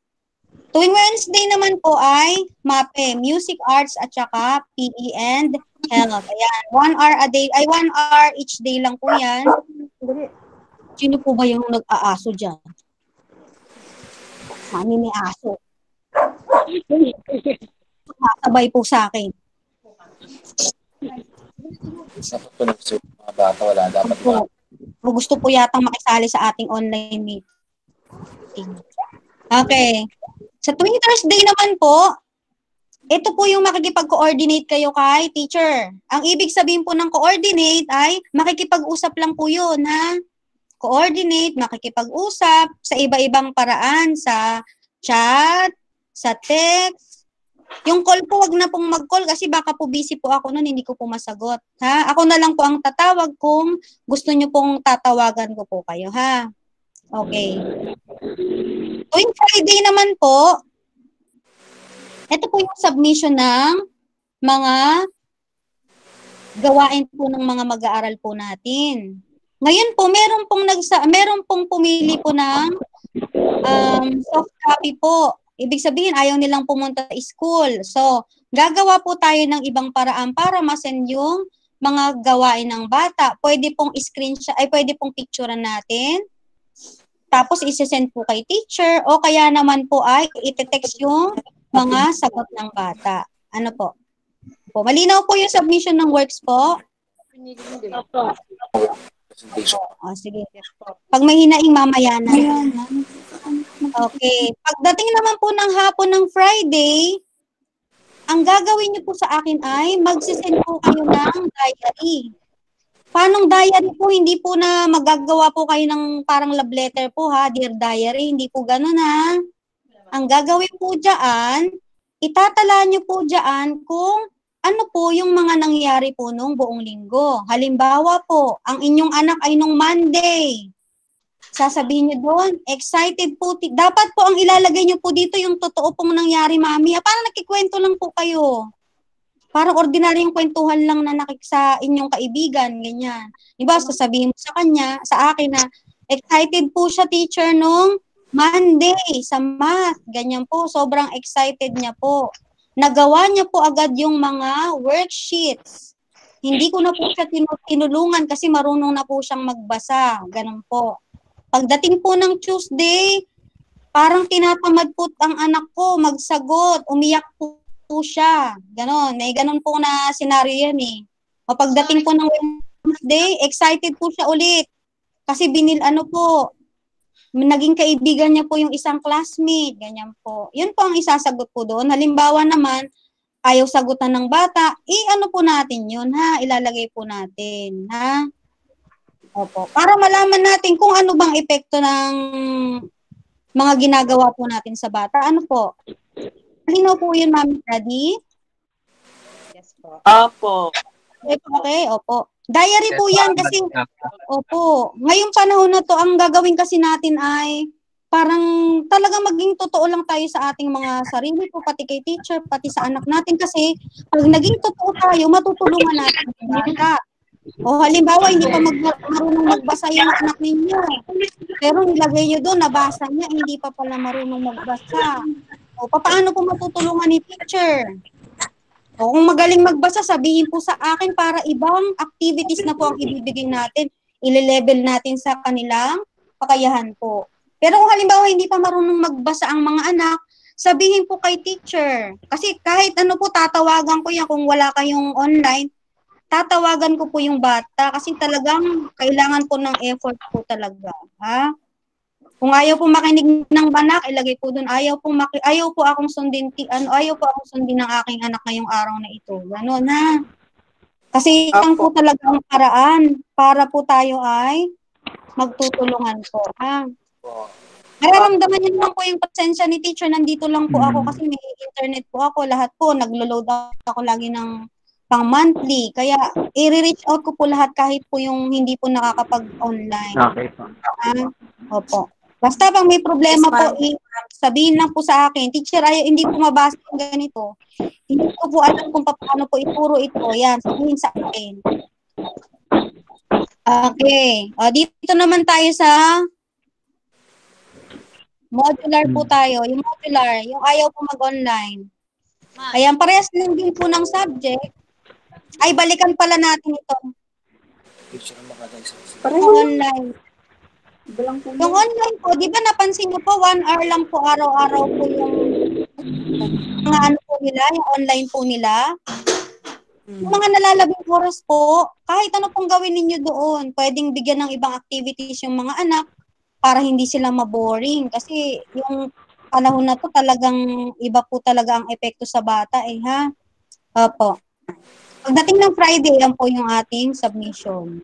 Tuwing Wednesday naman po ay MAPE, Music Arts at saka PE and Health. Ayan, 1 hour a day, 1 hour each day lang po yan. Sino po ba yung nag-aaso dyan? Mami may aso. Sabay po sa akin. Mga bata, wala dapat ba? Gusto po yatang makisali sa ating online meeting. Okay. Sa tuwing Thursday naman po, ito po yung makikipag-coordinate kayo kay teacher. Ang ibig sabihin po ng coordinate ay makikipag-usap lang po yun, ha? Coordinate, makikipag-usap sa iba-ibang paraan, sa chat, sa text. Yung call po, wag na pong mag-call kasi baka po busy po ako nun, hindi ko po masagot. Ha? Ako na lang po ang tatawag kung gusto nyo pong tatawagan ko po kayo, ha? Okay. Tuwing Friday naman po, ito po yung submission ng mga gawain po ng mga mag-aaral po natin. Ngayon po, meron pong pumili po ng soft copy po. Ibig sabihin, ayaw nilang pumunta sa school. So, gagawa po tayo ng ibang paraan para masend yung mga gawain ng bata. Pwede pong screenshot, pwede pong picturean natin. Tapos, isi-send po kay teacher o kaya naman po ay iti-text yung mga sagot ng bata. Ano po? Malinaw po yung submission ng works po? Sige. Pag may hinaing mamaya na. Okay. Pagdating naman po ng hapon ng Friday, ang gagawin niyo po sa akin ay magsisend po kayo ng diary. Paanong diary po? Hindi po na magagawa po kayo ng parang love letter po, ha? Dear diary, hindi po ganun, ha? Ang gagawin po dyan, itatala niyo po dyan kung ano po yung mga nangyari po nung buong linggo. Halimbawa po, ang inyong anak ay nung Monday. Sasabihin niyo doon, excited po. Dapat po ang ilalagay niyo po dito yung totoo pong nangyari, mami. Parang nakikwento lang po kayo. Parang ordinaryong kwentuhan lang na sa inyong kaibigan, ganyan. Diba, sasabihin mo sa kanya, sa akin na, excited po siya, teacher, nung Monday sa math. Ganyan po, sobrang excited niya po. Nagawa niya po agad yung mga worksheets. Hindi ko na po siya tinulungan kasi marunong na po siyang magbasa. Ganun po. Pagdating po ng Tuesday, parang tinatamad po ang anak ko magsagot. Umiyak po siya. Ganon. Ganon po na senaryo yan eh. O pagdating po ng Wednesday, excited po siya ulit. Kasi naging kaibigan niya po yung isang classmate. Ganyan po. Yun po ang isasagot po doon. Halimbawa naman, ayaw sagutan ng bata, ano po natin yun, ha? Ilalagay po natin, ha? Opo. Para malaman natin kung ano bang epekto ng mga ginagawa po natin sa bata. Ano po? Halinaw po yun, Mami Daddy? Yes po. Opo. Okay, opo. Diary po yan kasi, opo, ngayong panahon na to, ang gagawin kasi natin ay parang talagang maging totoo lang tayo sa ating mga sarili po, pati kay teacher, pati sa anak natin kasi pag naging totoo tayo, matutulungan natin ang bata. O halimbawa, hindi pa marunong magbasa yung anak ninyo. Pero nilagay nyo doon, nabasa niya, hindi pa pala marunong magbasa. O paano po matutulungan ni teacher? O kung magaling magbasa, sabihin po sa akin para ibang activities na po ang ibibigay natin. Ile-level natin sa kanilang kakayahan po. Pero kung halimbawa hindi pa marunong magbasa ang mga anak, sabihin po kay teacher. Kasi kahit ano po, tatawagan ko yan kung wala kayong online, tatawagan ko po yung bata kasi talagang kailangan po ng effort po talaga. Ha? Kung ayaw po makinig ng anak, ilagay po doon, ayaw po akong sundin, ayaw po akong sundin ng aking anak ngayong araw na ito. Gano'n, ha? Kasi yan po talaga ang paraan para po tayo ay magtutulungan po, ha? Nararamdaman niyo naman po yung pasensya ni teacher, nandito lang po ako kasi may internet po ako, lahat po, naglo-load ako lagi ng pang monthly. Kaya, i-reach out ko po lahat kahit po yung hindi po nakakapag-online. Okay po. Opo. Basta pag may problema po, sabihin lang po sa akin, teacher, hindi po mabasa yung ganito. Hindi ko po alam kung paano po ituro ito. Yan, sabihin sa akin. Okay. Dito naman tayo sa modular po tayo. Yung modular, yung ayaw po mag-online. Ayan, parehas lang din po ng subject. Ay, balikan pala natin ito. Online. Yung online po, di ba napansin niyo po, 1 hour lang po araw-araw po yung mga ano po nila, yung online po nila. Yung mga nalalabing oras po, kahit ano pong gawin ninyo doon, pwedeng bigyan ng ibang activities yung mga anak para hindi sila maboring. Kasi yung panahon na to talagang iba po talaga ang epekto sa bata ha. Opo. Pagdating ng Friday, yan po yung ating submission.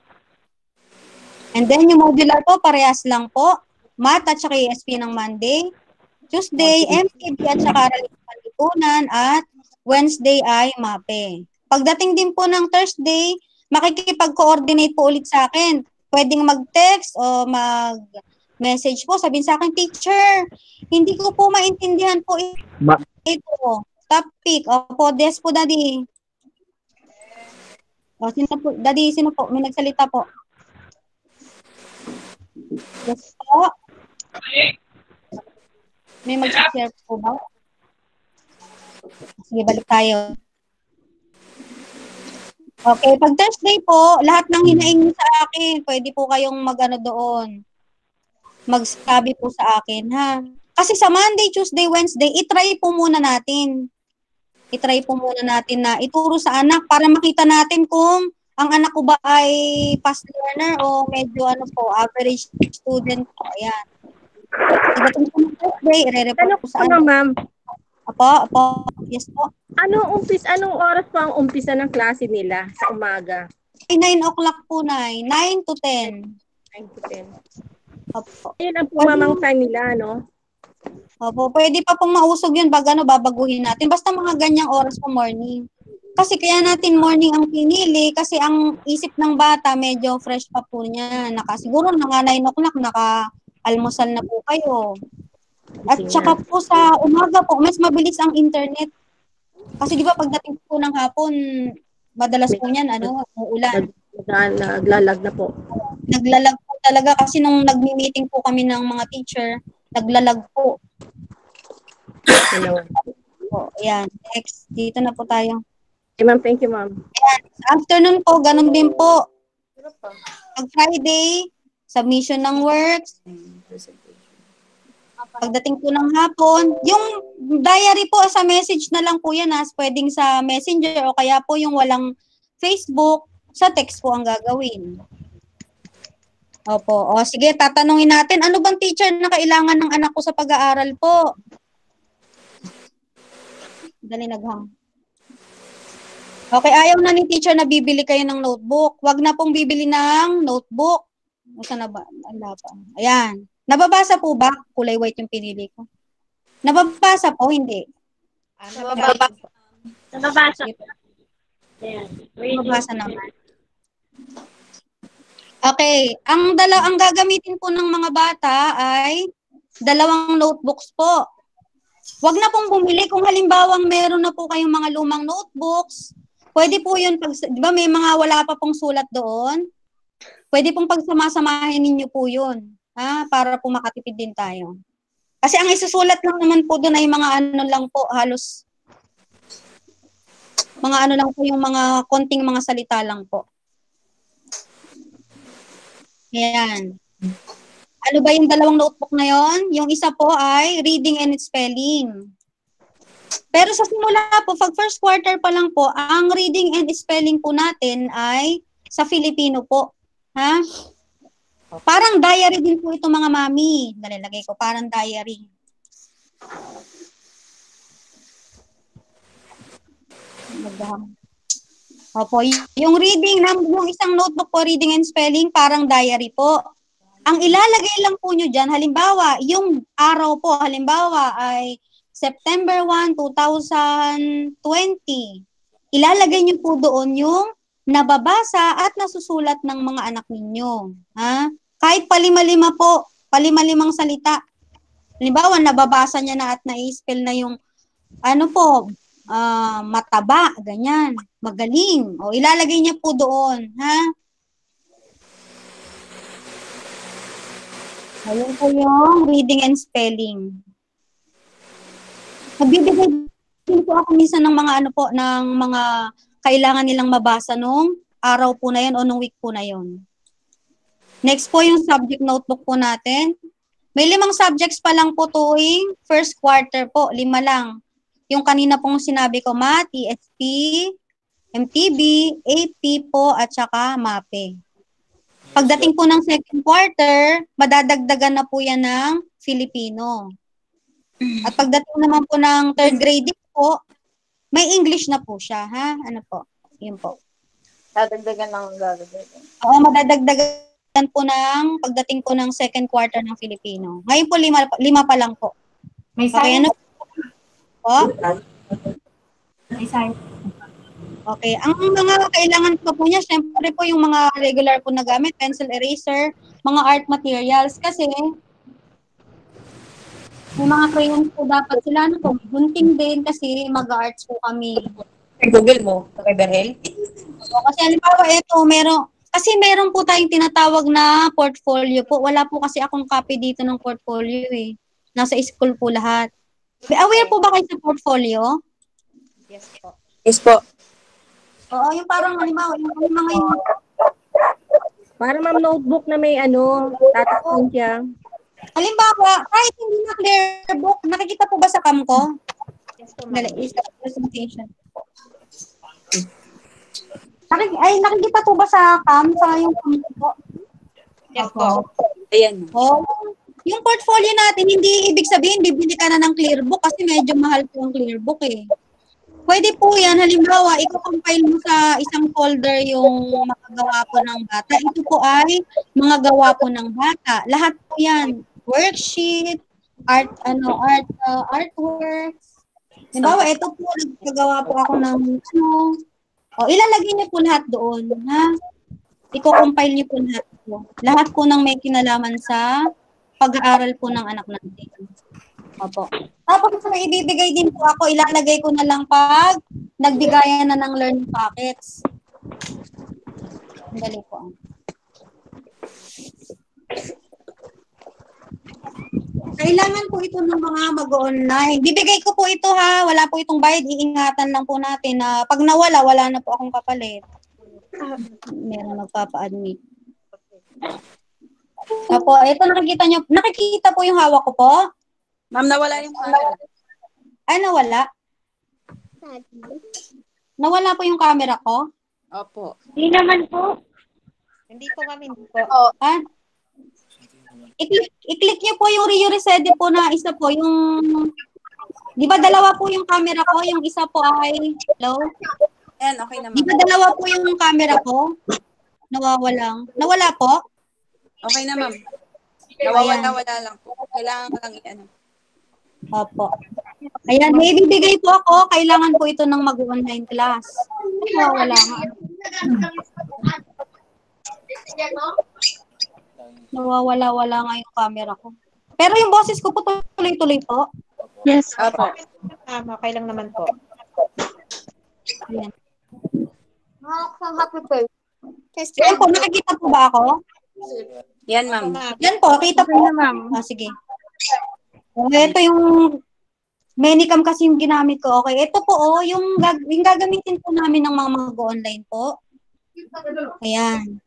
And then yung modular po, parehas lang po. Math at saka ESP ng Monday. Tuesday, MTB at saka Panlipunan. At Wednesday ay MAPE. Pagdating din po ng Thursday, makikipag-coordinate po ulit sa akin. Pwedeng mag-text o mag-message po. Sabihin sa akin, teacher, hindi ko po maintindihan po ito. Topic. Opo, des po, daddy. Sino po? Daddy, sino po? May nagsalita po. Yes po. May mag-share po ba? Sige, balik tayo. Okay, pag Thursday po, lahat ng hinaing sa akin, pwede po kayong mag-ano doon. Magsabi po sa akin, ha? Kasi sa Monday, Tuesday, Wednesday, itry po muna natin. Itry po muna natin na ituro sa anak para makita natin kung ang anak ko ba ay fast learner o medyo average student po. Ayan. Pagdating po ng Thursday, i-report po sa anak. Ma'am? Apo. Yes po. Anong oras po ang umpisa ng klase nila sa umaga? 9 o'clock po, 9 to 10. 9 to 10. Opo. Ayun ang pumamang time nila, no? Opo, pwede pa pong mausog yun pag babaguhin natin. Basta mga ganyang oras po morning. Kasi kaya natin morning ang pinili kasi ang isip ng bata medyo fresh pa po niya. Siguro nga 9 o'clock, naka-almusal na po kayo. At saka po sa umaga po, mas mabilis ang internet. Kasi di ba pagdating po ng hapon, madalas po niyan, uulan. Naglalag na po. Naglalag po talaga kasi nung nagmi-meeting po kami ng mga teacher, naglalag po. Hello. Ayan, next. Dito na po tayo. Okay, ma'am. Thank you, ma'am. Ayan. Afternoon po, ganun din po. Pag Friday, submission ng works. Pagdating po ng hapon, yung diary po sa message na lang po yan. Pwedeng sa messenger o kaya po yung walang Facebook, sa text po ang gagawin. Opo. O sige, tatanungin natin, ano bang teacher na kailangan ng anak ko sa pag-aaral po? Dali naghang. Okay, ayaw na ni teacher na bibili kayo ng notebook. Huwag na pong bibili ng notebook. Saan na ba? Ayan. Nababasa po ba? Kulay white yung pinili ko. Nababasa po? Hindi. Nababasa. Nababasa naman. Okay. Ang gagamitin po ng mga bata ay 2 notebooks po. Huwag na pong bumili kung halimbawang meron na po kayong mga lumang notebooks. Pwede po yun, di ba may mga wala pa pong sulat doon? Pwede pong pagsama-samahin ninyo po yun. Para po makatipid din tayo. Kasi ang isusulat lang naman po doon ay mga lang po, halos mga lang po yung mga konting mga salita lang po. Ayan. Ano ba yung 2 notebook na yon? Yung isa po ay reading and spelling. Pero sa simula po, pag first quarter pa lang po, ang reading and spelling po natin ay sa Filipino po. Parang diary din po ito mga mami. Nalalagay ko, parang diary. Opo, yung reading, yung isang notebook po, reading and spelling, parang diary po. Ang ilalagay lang po nyo dyan, halimbawa, yung araw po, halimbawa ay September 1, 2020. Ilalagay nyo po doon yung nababasa at nasusulat ng mga anak ninyo. Ha? Kahit palima-lima po, palima-limang salita. Halimbawa, nababasa niya na at na-spell na yung ano po, mataba, ganyan, magaling. O ilalagay niya po doon, ha? Ayun po yung reading and spelling. Nagbibigay din po ako minsan ng mga ano po, ng mga kailangan nilang mabasa nung araw po na yun o nung week po na yun. Next po yung subject notebook po natin. May 5 subjects pa lang po tuwing first quarter po, 5 lang. Yung kanina pong sinabi ko, Math, ESP, MTB, AP po, at saka MAPE. Pagdating po ng second quarter, madadagdagan na po yan ng Filipino. At pagdating naman po ng third grade po, may English na po siya, ha? Ano po? Yun po. Dadagdagan lang ang gagawin. Oo, madadagdagan po ng pagdating po ng second quarter ng Filipino. Ngayon po, 5 pa lang po. May okay, ano po? May science. Okay. Ang mga kailangan po niya, syempre po yung mga regular po na gamit, pencil eraser, mga art materials. Kasi, may mga crayons po dapat sila. Ano po, gunting din kasi mag-arts po kami. Google mo, kay Berhel? Kasi halimbawa, meron po tayong tinatawag na portfolio po. Wala po kasi akong copy dito ng portfolio eh. Nasa school po lahat. Aware po ba kayo sa portfolio? Yes po. Yes po. Oo, yung parang halimbawa, yung mga yun. Para ma'am notebook na may tatakon siya. Halimbawa, kahit hindi na clear book, nakikita po ba sa cam ko? Yes po, presentation. Nakikita po ba sa cam? Sa yung cam ko? Yes po. Ayan. Oh, yung portfolio natin, hindi ibig sabihin, bibili ka na ng clear book kasi medyo mahal po ang clear book eh. Pwede po yan, halimbawa, i-compile mo sa isang folder yung mga gawa po ng bata. Ito po ay mga gawa po ng bata. Lahat po yan, worksheet, artworks. Halimbawa, ito po, nagagawa po ako ng ilalagay niyo po lahat doon, ha? I-compile niyo po lahat po. Lahat po ng may kinalaman sa pag-aaral po ng anak natin. Opo. Tapos may ibibigay din po ako, ilalagay ko na lang pag nagbigayan na ng learning packets. Dali po. Kailangan po ito ng mga mag-online. Bibigay ko po ito ha, wala po itong bayad, iingatan lang po natin na pag nawala, wala na po akong kapalit. Meron magpapa-admit. Opo, ito nakikita po yung hawak ko po. Ma'am, nawala yung camera. Ay, nawala? Nawala po yung camera ko? Opo. Hindi naman po. Hindi po kami, hindi po. I-click niyo po yung Rio Resede po na isa po, yung, di ba dalawa po yung camera ko, yung isa po ay, hello? Ayan, okay naman. Di ba dalawa po yung camera ko? Nawala po? Okay na, ma'am. Nawawala lang po. Kailangan ko lang i-ano. Opo. Ayan, may bibigay po ako. Kailangan po ito ng mag-online class. Nawawala nga. Nawawala-wala nga yung camera ko. Pero yung boses ko po tuloy-tuloy po. Yes. Opo. Okay lang naman po. Ayan. Yan po, nakikita po ba ako? Yan, ma'am. Yan po, kita po. Ma'am. Sige. Ito yung Minicam kasi yung ginamit ko. Okay, ito po yung gagamitin po namin ng mga mag-online po. Ayan.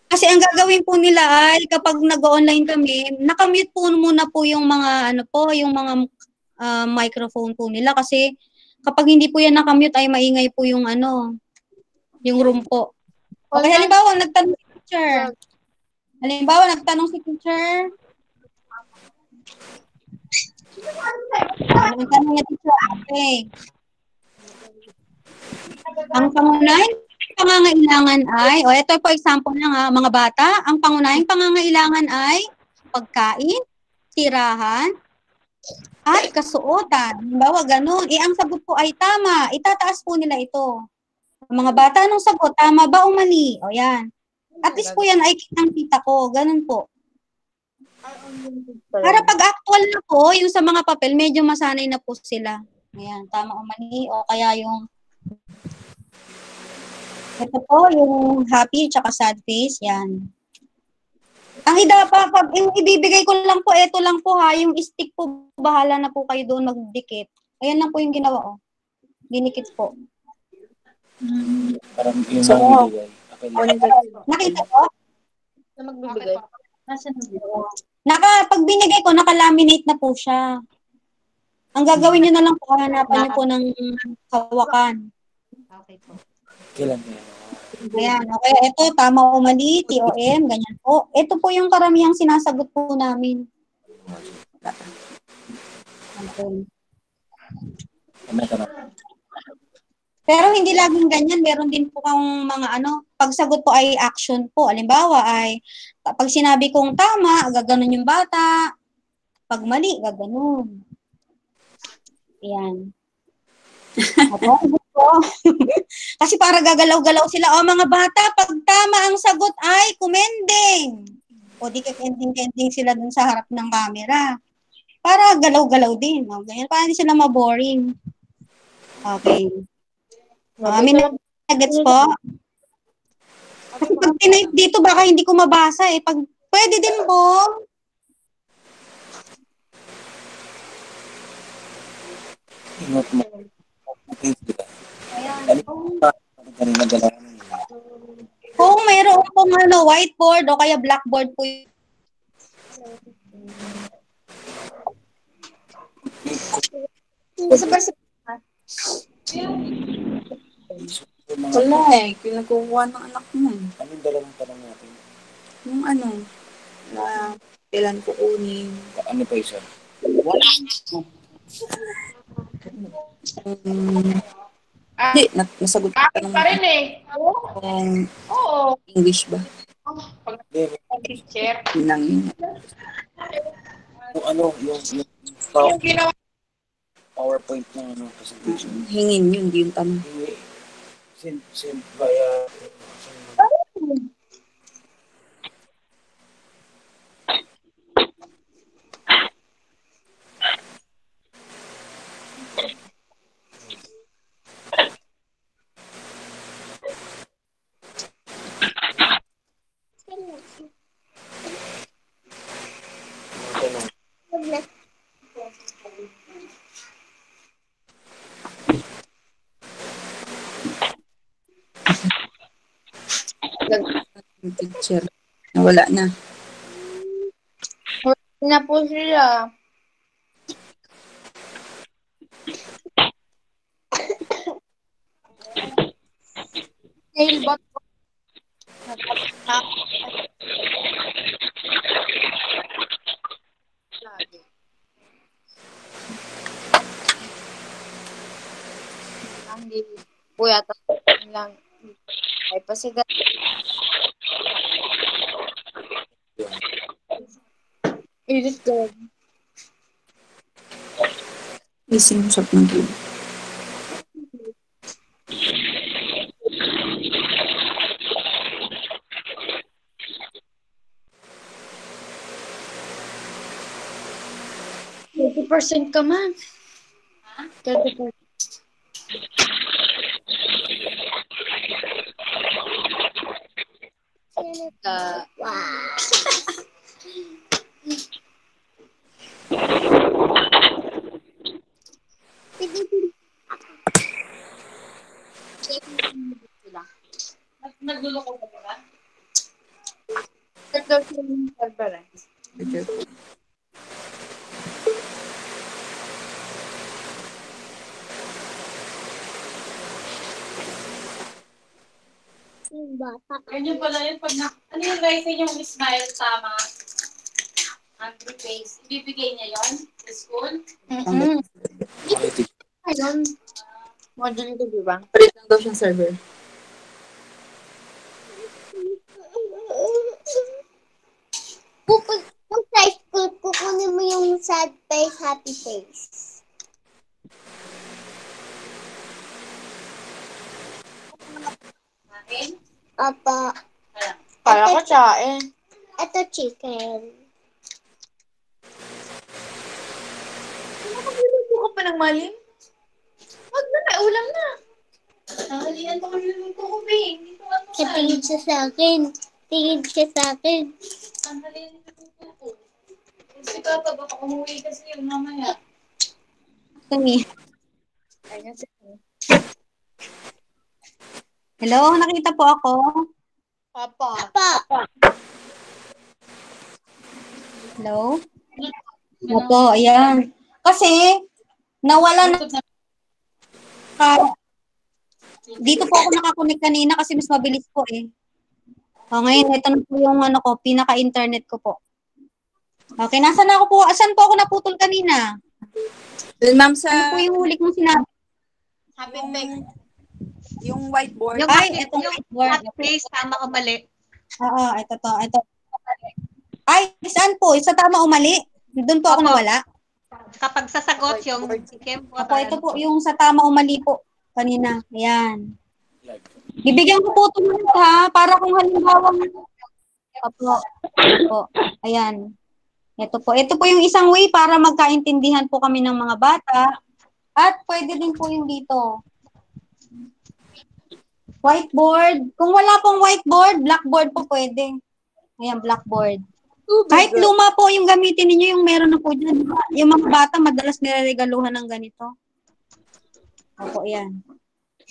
Kasi ang gagawin po nila ay kapag nag-online kami, nakamute po muna po yung mga yung mga microphone po nila kasi kapag hindi po yan nakamute ay maingay po yung yung room po. Okay, halimbawa nagtanong si teacher. Halimbawa, nagtanong si teacher. Nagtanong niya teacher, okay. Ang pangunahing pangangailangan ay, ito po example lang mga bata, ang pangunahing pangangailangan ay pagkain, tirahan, at kasuotan. Halimbawa, ganun. Ang sagot po ay tama. Itataas po nila ito. Mga bata, anong sagot? Tama ba o mali? Yan. At least po yan ay kitang-kita ko. Ganun po. Para pag actual na po, yung sa mga papel, medyo masanay na po sila. Ayan, tama o mali. O kaya yung ito po, yung happy tsaka sad face. Yan. Ang pag ibibigay ko lang po, ito lang po yung stick po, bahala na po kayo doon magdikit. Ayan lang po yung ginawa, Dinikit po. Parang yung magbibigay. Nakita ko? Na magbibigay. Pag binigay ko, nakalaminate na po siya. Ang gagawin niyo na lang po, hanapan niyo po ng hawakan. Okay po. Kailan mo yan? Ayan, okay. Ito, tama o mali, TOM, ganyan po. Ito po yung karamihang sinasagot po namin. Okay. Pero hindi laging ganyan. Meron din po kang mga pagsagot po ay action po. Halimbawa ay, pag sinabi kong tama, gaganon yung bata. Pag mali, gaganon. Ayan. Kasi para gagalaw-galaw sila. Mga bata, pag tama ang sagot ay kumending. O di ka-kending-kending sila dun sa harap ng camera. Para galaw-galaw din. Ganyan, para hindi sila maboring. Okay. May nuggets po. Kasi pag tinipe dito, baka hindi ko mabasa eh. Pwede din po. Ingot mo. Kung mayroon pong whiteboard o kaya blackboard po Wala kinukuha ng anak mo. Anong dalawang tanong natin? Yung na kailan kukunin. Ano pa isa? Hindi, nasagot ka ng English ba? Teacher. Yun. Yung PowerPoint na presentation. Hingin yun, hindi yung tanong. Send via... Teacher. Nawala na. Wala na po sila. Nailbot po. Hindi po yata lang. Ay pasigat. Edit ko. Isinusap ng tubig. %30 ka man. 30%. Wow. Nagluloko ka ba? Ganyan pala yun. Ano yung writing yung smile tama? Angry face. Ibibigay niya yun sa school? Ayun. Module ko, di ba? Palit lang daw siyang server. Kung sa school, kukunin mo yung sad face, happy face. Apa. Kala ko tsain. Ito chicken. Nakapuluto ka pa ng maling? Wag na, may ulam na. Nahalian pa kami ng kukubi. Hindi ko ano sa Tingin siya sa akin. Tingin siya sa akin. Ang halian ng kukuko. Kasi Papa, baka umuwi kasi yung mamaya. Kami. Ayun siya. Hello, nakita po ako. Papa. Hello? Opo, ayan. Kasi, nawala na. Dito po ako nakakunik kanina kasi mas mabilis po eh. Ngayon, ito na po yung ano ko, pinaka-internet ko po. Okay, nasaan ako po? Asan po ako naputol kanina? Ma'am, sa... Ano po yung huli kong sinabi? Happy face. Yung whiteboard. Ay, ito whiteboard. Happy face, tama o mali. Oo, ito to. Ito. Ay, saan po? Sa tama o mali? Doon po ako nawala. Kapag sasagot yung chicken po. Opo, ito po yung sa tama o mali po. Kanina. Ayan. Bibigyan ko po ito ha, para kung halimbawa. Opo. Opo. Ayan. Ito po. Ito po yung isang way para magkaintindihan po kami ng mga bata. At pwede din po yung dito. Whiteboard. Kung wala pong whiteboard, blackboard po pwede. Ayan, blackboard. Kahit luma po yung gamitin ninyo, yung meron na po dyan. Yung mga bata, madalas nireregaluhan ng ganito. Opo, ayan.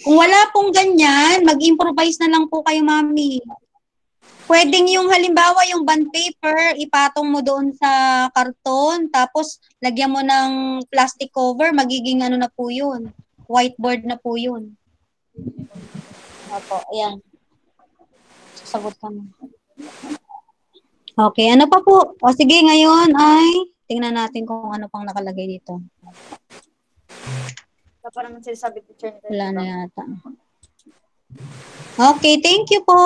Kung wala pong ganyan, mag-improvise na lang po kayo, mami. Pwedeng yung halimbawa, yung bond paper, ipatong mo doon sa karton, tapos lagyan mo ng plastic cover, magiging ano na po yun. Whiteboard na po yun. Opo, ayan. Sasagot kami. Okay, ano pa po? O sige, ngayon ay tingnan natin kung ano pang nakalagay dito. Parang sinasabi teacher nito. Wala na yata. Okay, thank you po.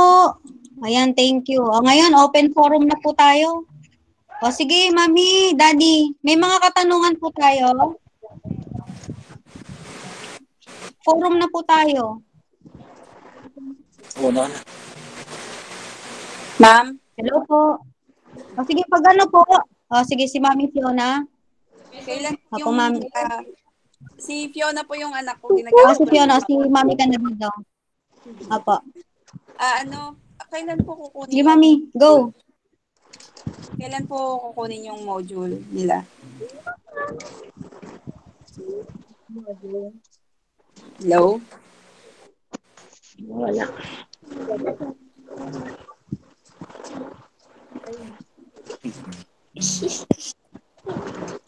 Ayan, thank you. O ngayon, open forum na po tayo. O sige, mami, daddy, may mga katanungan po tayo. Forum na po tayo. Una. Ma'am? Hello po. O sige, pag ano po. O sige, si Mami Fiona. Kailan Ako, yung... Mami. Si Fiona po yung anak ko. Si Fiona, si Mami ka na dito. Apo. Kailan po kukunin? Sige, Mami, go. Kailan po kukunin yung module nila? Hello? Wala.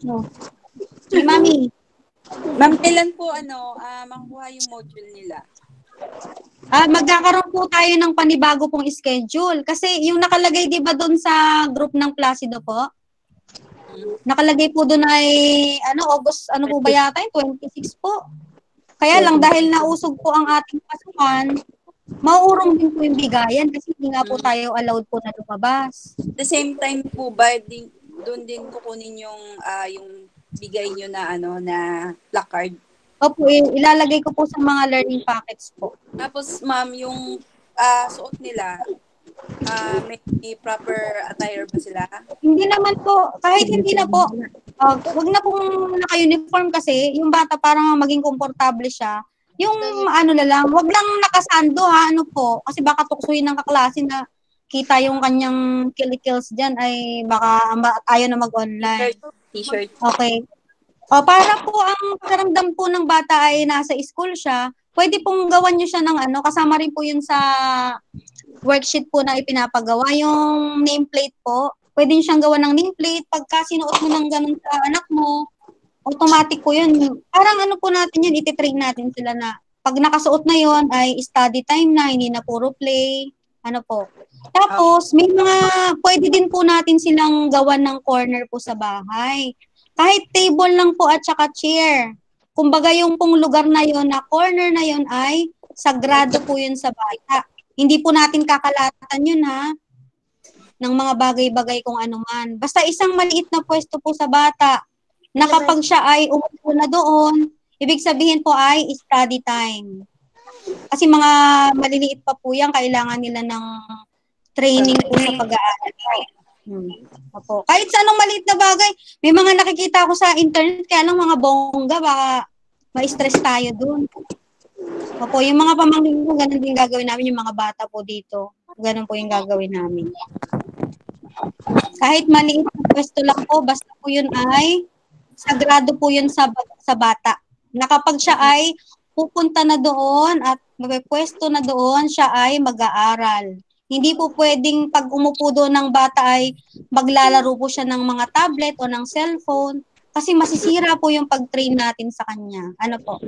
No. Si Mami. Ma'am, kailan po makuha yung module nila? Magkakaroon po tayo ng panibago pong schedule. Kasi yung nakalagay, di ba, doon sa group ng Placido po? Nakalagay po doon ay, August, po ba yata? 26 po. Kaya lang, dahil nausog po ang ating pasukan, mauurong din po yung bigayan kasi hindi nga po tayo allowed po na lumabas. The same time po ba, doon din kukunin yung bigay nyo na, na placard? Opo, ilalagay ko po sa mga learning packets po. Tapos, ma'am, yung suot nila, may proper attire ba sila? Hindi naman po, kahit hindi na po, wag na pong naka-uniform kasi, yung bata parang maging komportable siya. Yung na lang, wag lang nakasando ha, kasi baka tuksuin ng kaklase na kita yung kanyang kilikils dyan, ay baka ayaw na mag-online. T-shirt. Okay. Para po ang pakiramdam po ng bata ay nasa school siya, pwede pong gawan nyo siya ng kasama rin po yun sa worksheet po na ipinapagawa, yung nameplate po. Pwede nyo siyang gawa ng nameplate, pagka sinuot mo ng ganun sa anak mo, automatic po yun. Parang po natin yun, ititrain natin sila na pag nakasuot na yun ay study time na, hindi na puro play. Ano po. Tapos, may mga, pwede din po natin silang gawan ng corner po sa bahay. Kahit table lang po at saka chair. Kumbaga yung pong lugar na yon na corner na yon ay sagrado po yun sa bata. Hindi po natin kakalatan yun ha, ng mga bagay-bagay kung ano man. Basta isang maliit na pwesto po sa bata na kapag siya ay umupo na doon, ibig sabihin po ay study time. Kasi mga maliliit pa po yan, kailangan nila ng training po sa pag-aaral. Opo. Kahit sa anong maliit na bagay, may mga nakikita ko sa internet, kaya lang mga bongga, baka ma-stress tayo dun. Opo, yung mga pamangkin ko, ganun din gagawin namin, yung mga bata po dito. Ganun po yung gagawin namin. Kahit maliit na pwesto lang po, basta po yun ay sagrado po yun sa bata. Na kapag siya ay pupunta na doon at magpwesto na doon, siya ay mag-aaral. Hindi po pwedeng pag umupo doon ng bata ay maglalaro po siya ng mga tablet o ng cellphone kasi masisira po yung pag-train natin sa kanya. Ano po?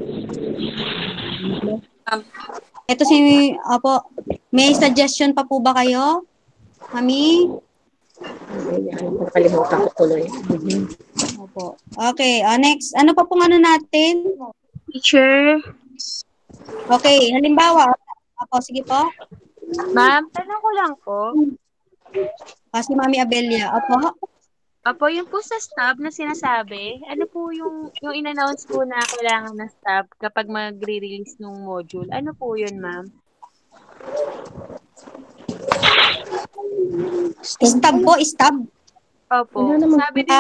Ito si, opo, may suggestion pa po ba kayo? Mami? Nakalimutan ko tuloy. Opo. Okay, next. Ano pa pong ano natin? Teacher. Okay, halimbawa. Opo, sige po. Ma'am, tanong ko lang po. Si Mami Abelia. Opo. Opo, yung po sa stub na sinasabi, ano po yung in-announce po na kailangan ng stub kapag magre-release ng module? Ano po yun, ma'am? Stub po, stub. Opo. Sabi din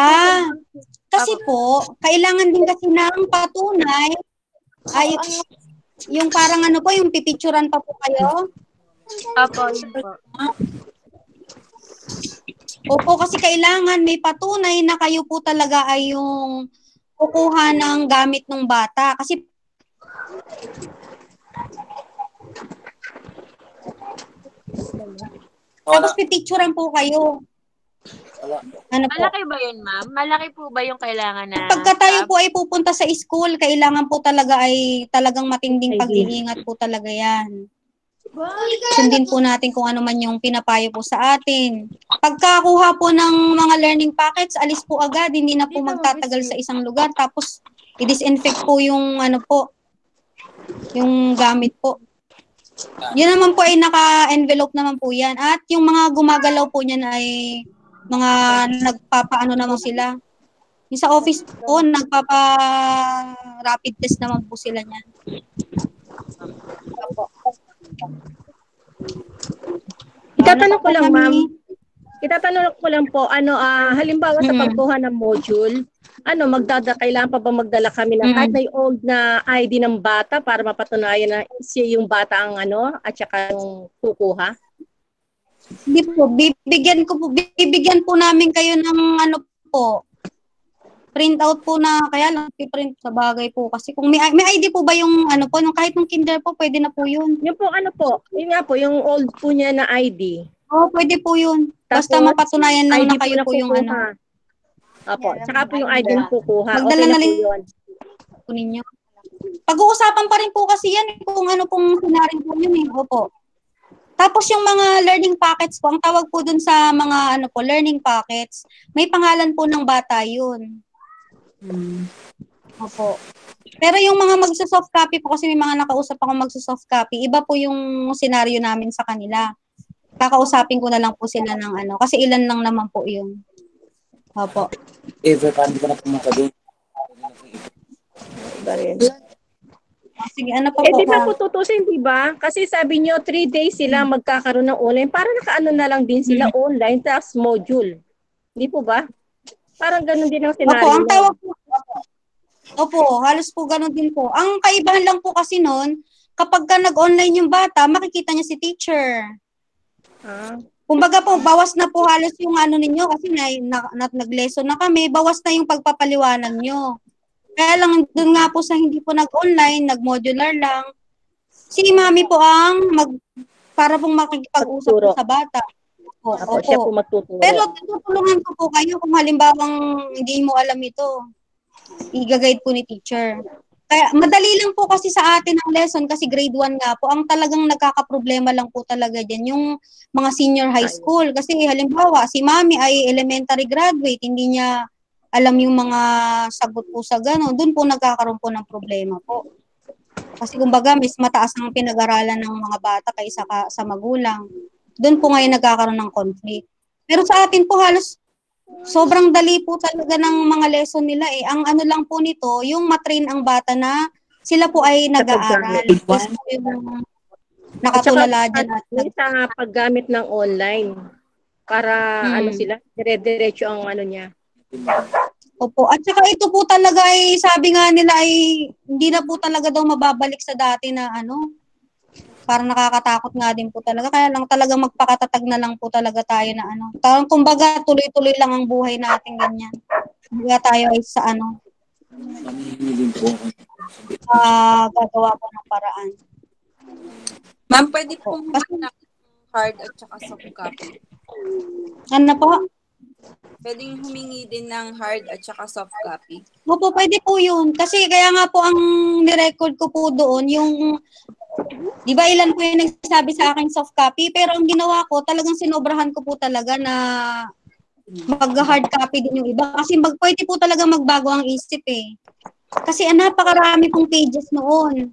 kasi po, kailangan din kasi ng patunay ay yung parang ano po, yung pipicturan pa po kayo. Opo, yun po. Opo, kasi kailangan may patunay na kayo po talaga ay yung kukuha ng gamit ng bata. Kasi tapos pipicturan po kayo. Ano po? Malaki ba yun, ma'am? Malaki po ba yung kailangan na... Pagka tayo po ay pupunta sa school, kailangan po talaga ay talagang matinding pag-iingat po talaga yan. Sundin po natin kung ano man yung pinapayo po sa atin. Pagkakuha po ng mga learning packets, alis po agad, hindi na po magtatagal sa isang lugar. Tapos, i-disinfect po yung ano po, yung gamit po. Yun naman po ay naka-envelope naman po yan. At yung mga gumagalaw po niyan ay mga nagpapaano naman sila. Yung sa office po, nagpapa-rapid test naman po sila niyan. Itatanong ko lang, ma'am. Itatanong ko lang po, halimbawa sa pagkuha ng module, kailangan pa ba magdala kami ng kahit may old na ID ng bata para mapatunayan na siya yung bata ang at saka yung kukuha? Hindi po, bibigyan po namin kayo ng print out po na, kaya lang i-print sa bagay po kasi kung may ID po ba yung nung kahit nung kinder po, pwede na po yun. Yung po yun nga po, yung old po niya na ID. Pwede po yun. Basta mapatunayan lang na kayo po yung Opo, tsaka po yung ID na kukuha. Magdala Okay na po yun. Ninyo. Pag-uusapan pa rin po kasi yan kung ano pong scenario po yun eh. Opo. Tapos yung mga learning packets po, ang tawag po dun sa mga learning packets, may pangalan po ng bata yun. Opo. Pero yung mga magsa-soft copy po, kasi may mga nakausap ako magsa-soft copy, iba po yung scenario namin sa kanila. Kakausapin ko na lang po sila ng kasi ilan lang naman po yun. Opo. Paano ka na pumunta doon? Sige, ano pa po? Di ba po tutusin, di ba? Kasi sabi nyo, 3 days sila magkakaroon ng online. Para nakaano na lang din sila online, tapos module. Di po ba? Parang ganun din ang scenario. Opo, ang tawag po. Opo, halos po ganun din po. Ang kaibahan lang po kasi noon, kapag ka nag-online yung bata, makikita niya si teacher. Kumbaga po, bawas na po halos yung ninyo kasi nag-lesson na kami, bawas na yung pagpapaliwanag nyo. Kaya lang doon nga po sa hindi po nag-online, nag-modular lang, si mami po ang para pong makikipag-usap po sa bata. Opo. Siya po magtuturo. Pero tutulungan ko po kayo kung halimbawang hindi mo alam ito. I-guide po ni teacher. Kaya madali lang po kasi sa atin ang lesson kasi grade 1 nga po. Ang talagang nagkakaproblema lang po talaga dyan yung mga senior high school. Kasi halimbawa, si Mami ay elementary graduate, hindi niya alam yung mga sagot po sa gano'n. Doon po nagkakaroon po ng problema po. Kasi kumbaga, mas mataas ang pinag-aralan ng mga bata kaysa sa magulang. Doon po ngayon nagkakaroon ng conflict. Pero sa atin po halos sobrang dali po talaga ng mga lesson nila eh. Ang ano lang po nito, yung matrain ang bata na sila po ay nag-aaral. Yes po yung nakatulala dyan. Sa paggamit ng online para ano sila, dire-diretso ang ano niya. Opo. At saka ito po talaga ay sabi nga nila ay hindi na po talaga daw mababalik sa dati na ano. Parang nakakatakot nga din po talaga. Kaya lang talaga magpakatatag na lang po talaga tayo na ano. Kumbaga tuloy-tuloy lang ang buhay natin ganyan. Kumbaga tayo ay sa ano. Gagawa po ng paraan. Ma'am, pwede po ng hard at saka soft copy. Ano po? Pwedeng humingi din ng hard at saka soft copy. Opo, pwede po yun. Kasi kaya nga po ang nirecord ko po doon, yung, di ba ilan po yung nagsasabi sa akin soft copy, pero ang ginawa ko, talagang sinobrahan ko po talaga na mag-hard copy din yung iba. Kasi pwede po talaga magbago ang isip eh. Kasi napakarami pong pages noon.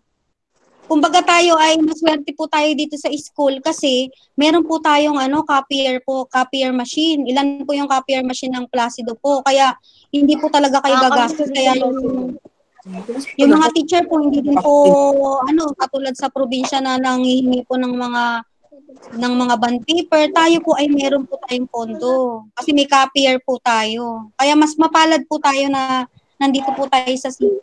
Kumbaga tayo ay maswerte po tayo dito sa school kasi meron po tayong copier machine. Ilan po yung copier machine ng Placido po. Kaya hindi po talaga kayo gagastos. Kaya yung mga teacher po hindi din po katulad sa probinsya na nangihingi po ng mga bond paper. Tayo po ay meron po tayong pondo. Kasi may copier po tayo. Kaya mas mapalad po tayo na nandito po tayo sa city.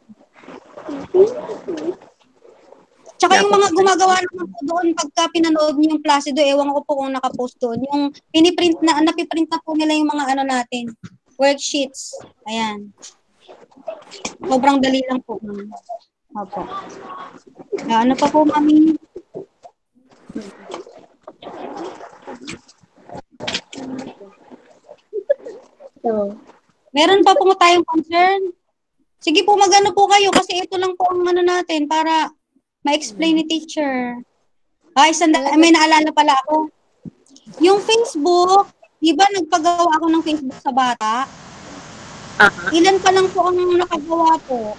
Tsaka yung mga gumagawa naman po doon, pagka pinanood niyo yung Placido, ewan ko po kung nakapost doon, yung napiprint na po nila yung mga natin, worksheets. Ayan. Sobrang dali lang po. Opo. Ano pa po, Mami? Meron pa po tayong concern? Sige po, magano po kayo kasi ito lang po ang natin para ma-explain ni teacher. May naalala pala ako. Yung Facebook, di ba nagpagawa ako ng Facebook sa bata? Ilan pa lang po ang nakagawa po?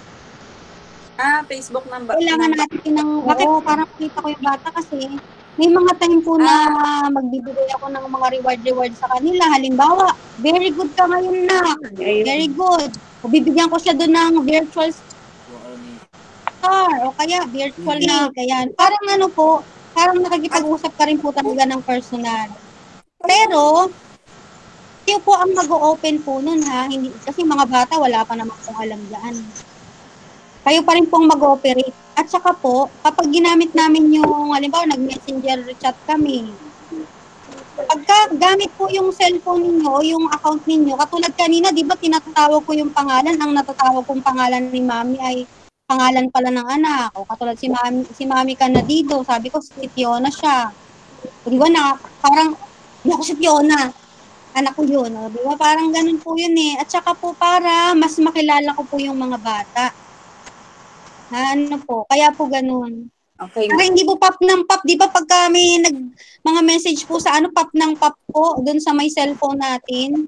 Facebook ng bata. Kailangan natin para makita ko yung bata kasi may mga time po na magbibigay ako ng mga reward sa kanila. Halimbawa, very good ka ngayon na. Very good. O bibigyan ko siya doon ng virtual o kaya virtual na kaya parang parang nakikipag-usap ka rin po talaga ng personal. Pero kayo po ang mag-o-open po nun hindi kasi mga bata wala pa naman pong alam diyan. Kayo pa rin pong mag-ooperate. At saka po kapag ginamit namin yung halimbawa nag-messenger chat kami. Pagka gamit po yung cellphone ninyo o yung account ninyo, katulad kanina, di ba tinatawag ko yung pangalan, ang natatawag kong pangalan ni Mami ay pangalan pala ng anak. O katulad si Mami Canadido, sabi ko si Fiona siya. O di ba parang, hindi ako si Fiona. Anak ko yun. O di ba parang ganun po yun eh. At saka po para mas makilala ko po yung mga bata. Kaya po ganun. Okay. Para hindi po pop ng pop, di ba pagka may mga message po sa pop ng pop po, dun sa may cellphone natin.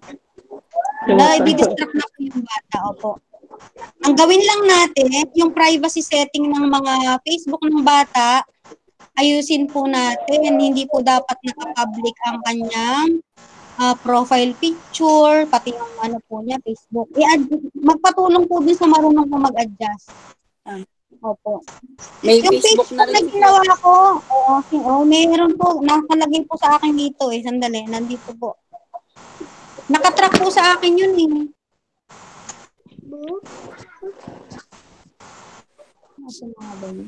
Di-distract na po yung bata. Opo. Ang gawin lang natin, yung privacy setting ng mga Facebook ng bata, ayusin po natin. Hindi po dapat naka-public ang kanyang profile picture, pati yung po niya, Facebook. Magpatulong po din sa marunong po mag-adjust. Opo. May yung Facebook na rin. Yung ginawa ko, meron po, nakalagay po sa akin dito sandali, nandito po. Nakatrack po sa akin yun Nasa mga ba yun?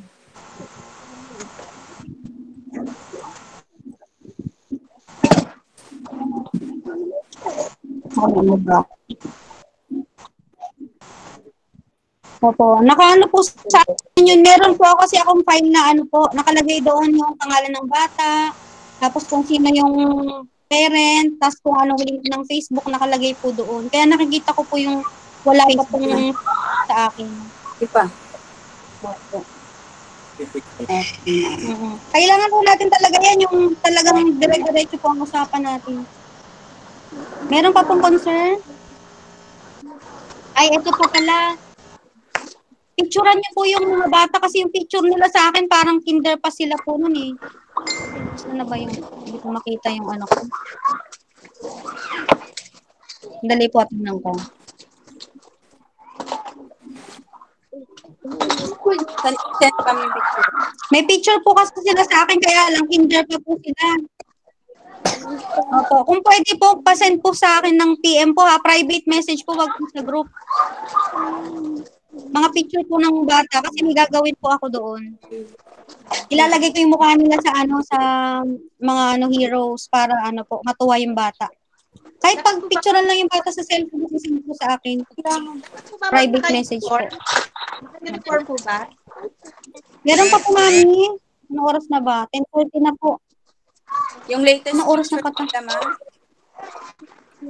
Ano ba? Opo. Nakaano po sa akin yun. Meron po kasi akong file na nakalagay doon yung pangalan ng bata, tapos kung sino yung parent, tapos kung anong link ng Facebook nakalagay po doon. Kaya nakikita ko po yung wala pa pong sa akin. Ipa. Kailangan po natin talaga yan, yung talagang dire-diretso po ang usapan natin. Meron pa pong concern? Ay, ito pa pala. Picturean niyo po yung mga bata kasi yung picture nila sa akin parang kinder pa sila po nun eh. Saan na ba yung, hindi ko makita yung ano ko. Dali po, tingnan ko. May picture po kasi sila sa akin kaya lang kinder pa po sila. Opo, kung pwede po, pasend po sa akin ng PM po ha, private message po, wag po sa group. Mga picture po ng bata kasi may gagawin po ako doon. Ilalagay ko yung mukha nila sa ano sa mga ano heroes para ano po matuwa yung bata. Kahit pag picturean lang yung bata sa cellphone, sisend po sa akin. Private message po. Uniform po ba? Meron pa po, mami. Anong oras na ba? 10:30 na po. Yung latest anong oras na pa ta? ma'am?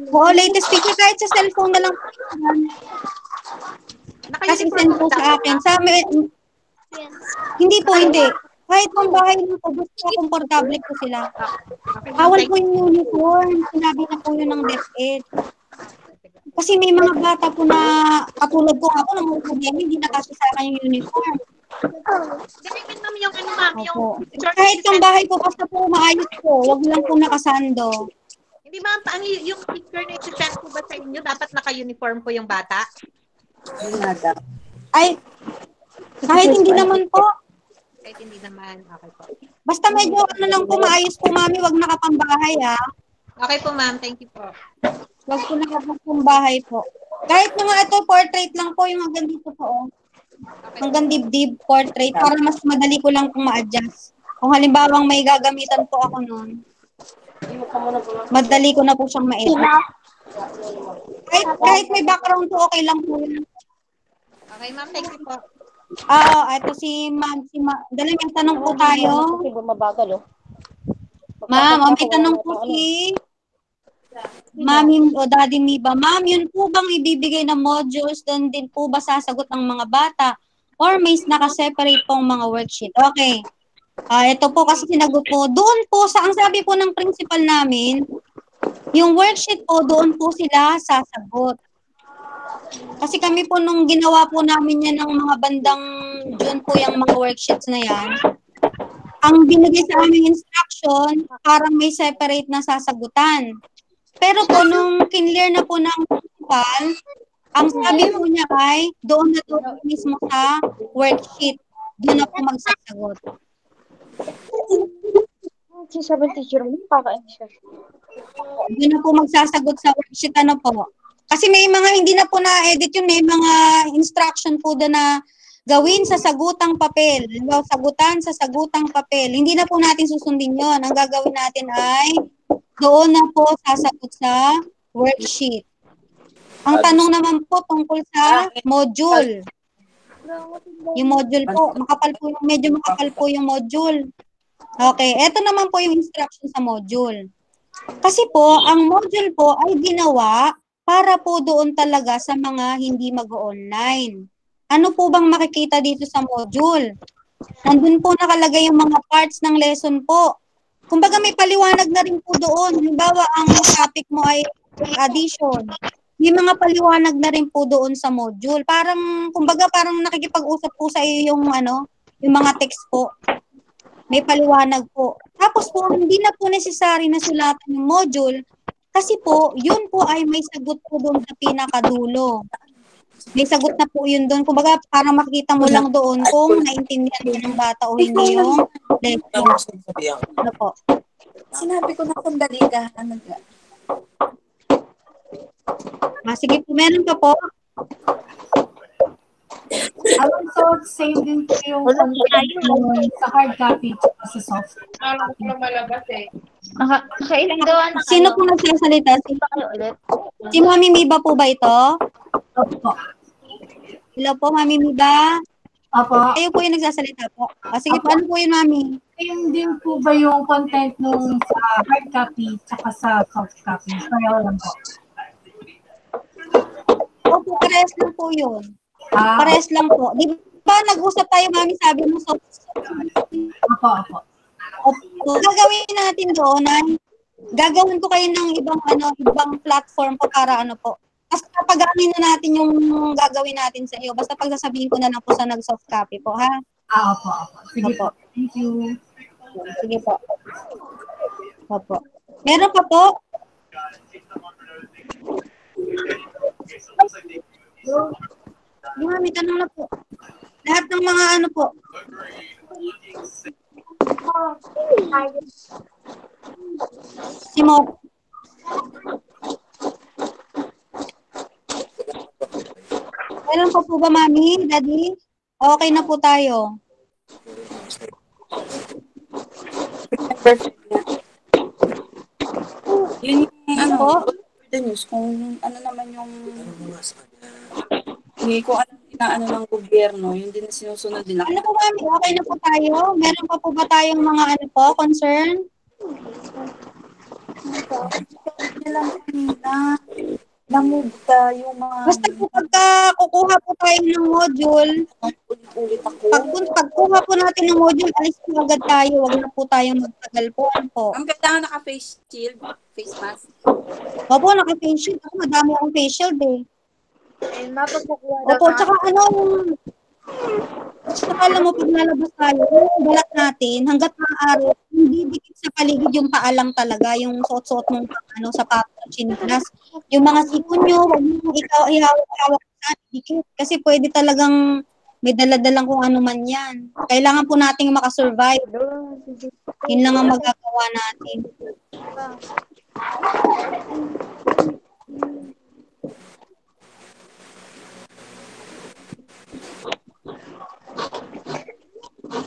Oo, latest picture kahit sa cellphone na lang po. Kasi send po sa akin. Sa amin, hindi po, hindi. Kahit pang bahay lang po, basta komportable po sila. Bawal po yung uniform. Sinabi na po yun ng DepEd. Kasi may mga bata po na katulad ko ako na mga problema, hindi nakasya sa akin yung uniform. Opo. Kahit pang bahay po, basta po maayos po. Huwag lang po nakasando. Hindi ma'am, yung picture na isi-send po ba sa inyo, dapat naka-uniform po yung bata? Ay, kahit hindi naman po. Kahit hindi naman, okay po. Basta medyo ano lang po, maayos po mami, wag nakapambahay ha. Okay po ma'am, thank you po. Wag po nakapambahay po. Kahit nga ito, portrait lang po, yung hanggang dito po. Oh. Hanggang dibdib, portrait, para mas madali ko lang kung ma-adjust. Kung halimbawang may gagamitan po ako noon, madali ko na po siyang ma-edit. Kahit may background po, okay lang po yun. Okay ma'am, thank you po. Ito si ma'am. Dali, may tanong po tayo. Bumabagal, oh. Ma'am, may tanong po si Mami o Daddy Miba. Ma'am, yun po bang ibibigay na modules, doon din po ba sasagot ang mga bata? Or may nakaseparate pong mga worksheet? Okay. Ito po kasi sinagot po. Doon po, ang sabi po ng principal namin, yung worksheet po, doon po sila sasagot. Kasi kami po nung ginawa po namin yan ng mga bandang June po yung mga worksheets na yan, ang binigay sa aming instruction, parang may separate na sasagutan. Pero po nung kinlear na po ng principal, ang sabi po niya ay doon na doon mismo sa worksheet. Doon na po magsasagot. Si sabi teacher mo, kakain siya. Doon na po magsasagot sa worksheet ano po. Kasi may mga hindi na po na-edit yun, may mga instruction po doon na gawin sa sagutang papel. Sagutan sa sagutang papel. Hindi na po natin susundin yun. Ang gagawin natin ay doon na po sasagot sa worksheet. Ang tanong naman po tungkol sa module. Yung module po, medyo makapal po yung module. Okay, eto naman po yung instruction sa module. Kasi po, ang module po ay ginawa para po doon talaga sa mga hindi mag-online. Ano po bang makikita dito sa module? Nandun po nakalagay yung mga parts ng lesson po. Kumbaga may paliwanag na rin po doon. Halimbawa, ang topic mo ay addition. May mga paliwanag na rin po doon sa module. Kumbaga parang nakikipag-usap po sa iyo yung mga text po. May paliwanag po. Tapos po, hindi na po necessary na sulatan yung module kasi po, yun po ay may sagot po doon sa pinakadulo. May sagot na po yun doon. Kumbaga, parang makikita mo lang doon kung naintindihan mo ng bata o hindi yung lesson. Ano po? Sinabi ko na kung dali ka. Sige po, meron pa po. So, same din po yung sa hard copy at sa soft copy. Nakailang daw na kayo. Sino po nagsasalita? Si Mami Miba po ba ito? Opo. Hello po, Mami Miba. Opo. Kayo po yung nagsasalita po. Sige po, ano po yun, Mami? Same din po ba yung content nung sa hard copy at sa soft copy? Pareho lang po. Opo, parehas lang po yun. Parehas lang po. ba nag-usap tayo, mami, sabi mo, so, Opo. gagawin natin doon ay gagawin ko kayo ng ibang platform po para po. Tapos papagamin na natin yung gagawin natin sa iyo. Basta pagsasabihin ko na lang po sa nag-soft copy po, ha? Opo. Sige po. Thank you. Sige po. Opo. Meron pa po? May tanong na po. Lahat ng mga po. Simo. Meron pa po ba, mami, daddy? Okay na po tayo. Yun yung po? The news, kung ano naman yung kung ano inaano ng gobyerno, yun din sinusunod din. Ano po, mami? Okay na po tayo? Meron pa po ba tayong mga concern? Namugta yung mga... Basta po pagka kukuha po tayo ng module, pagkuha po natin ng module, alis po agad tayo. Huwag na po tayong magtagal po. Ang kailangan naka-face shield, face mask. Opo, naka-face shield. Ako, madami akong face shield eh. Eh, mapagkukuha Opo, tsaka tsaka alam mo, pag nalabas tayo, yung balat natin, hanggat maaari, hindi dikit sa paligid yung paalang talaga, yung suot-suot mong sapatos, chinelas. Yung mga sipon nyo, huwag mo ikaw ihawak sa dikit. Kasi pwede talagang may daladalang kung ano man yan. Kailangan po nating makasurvive. Yun lang ang magagawa natin.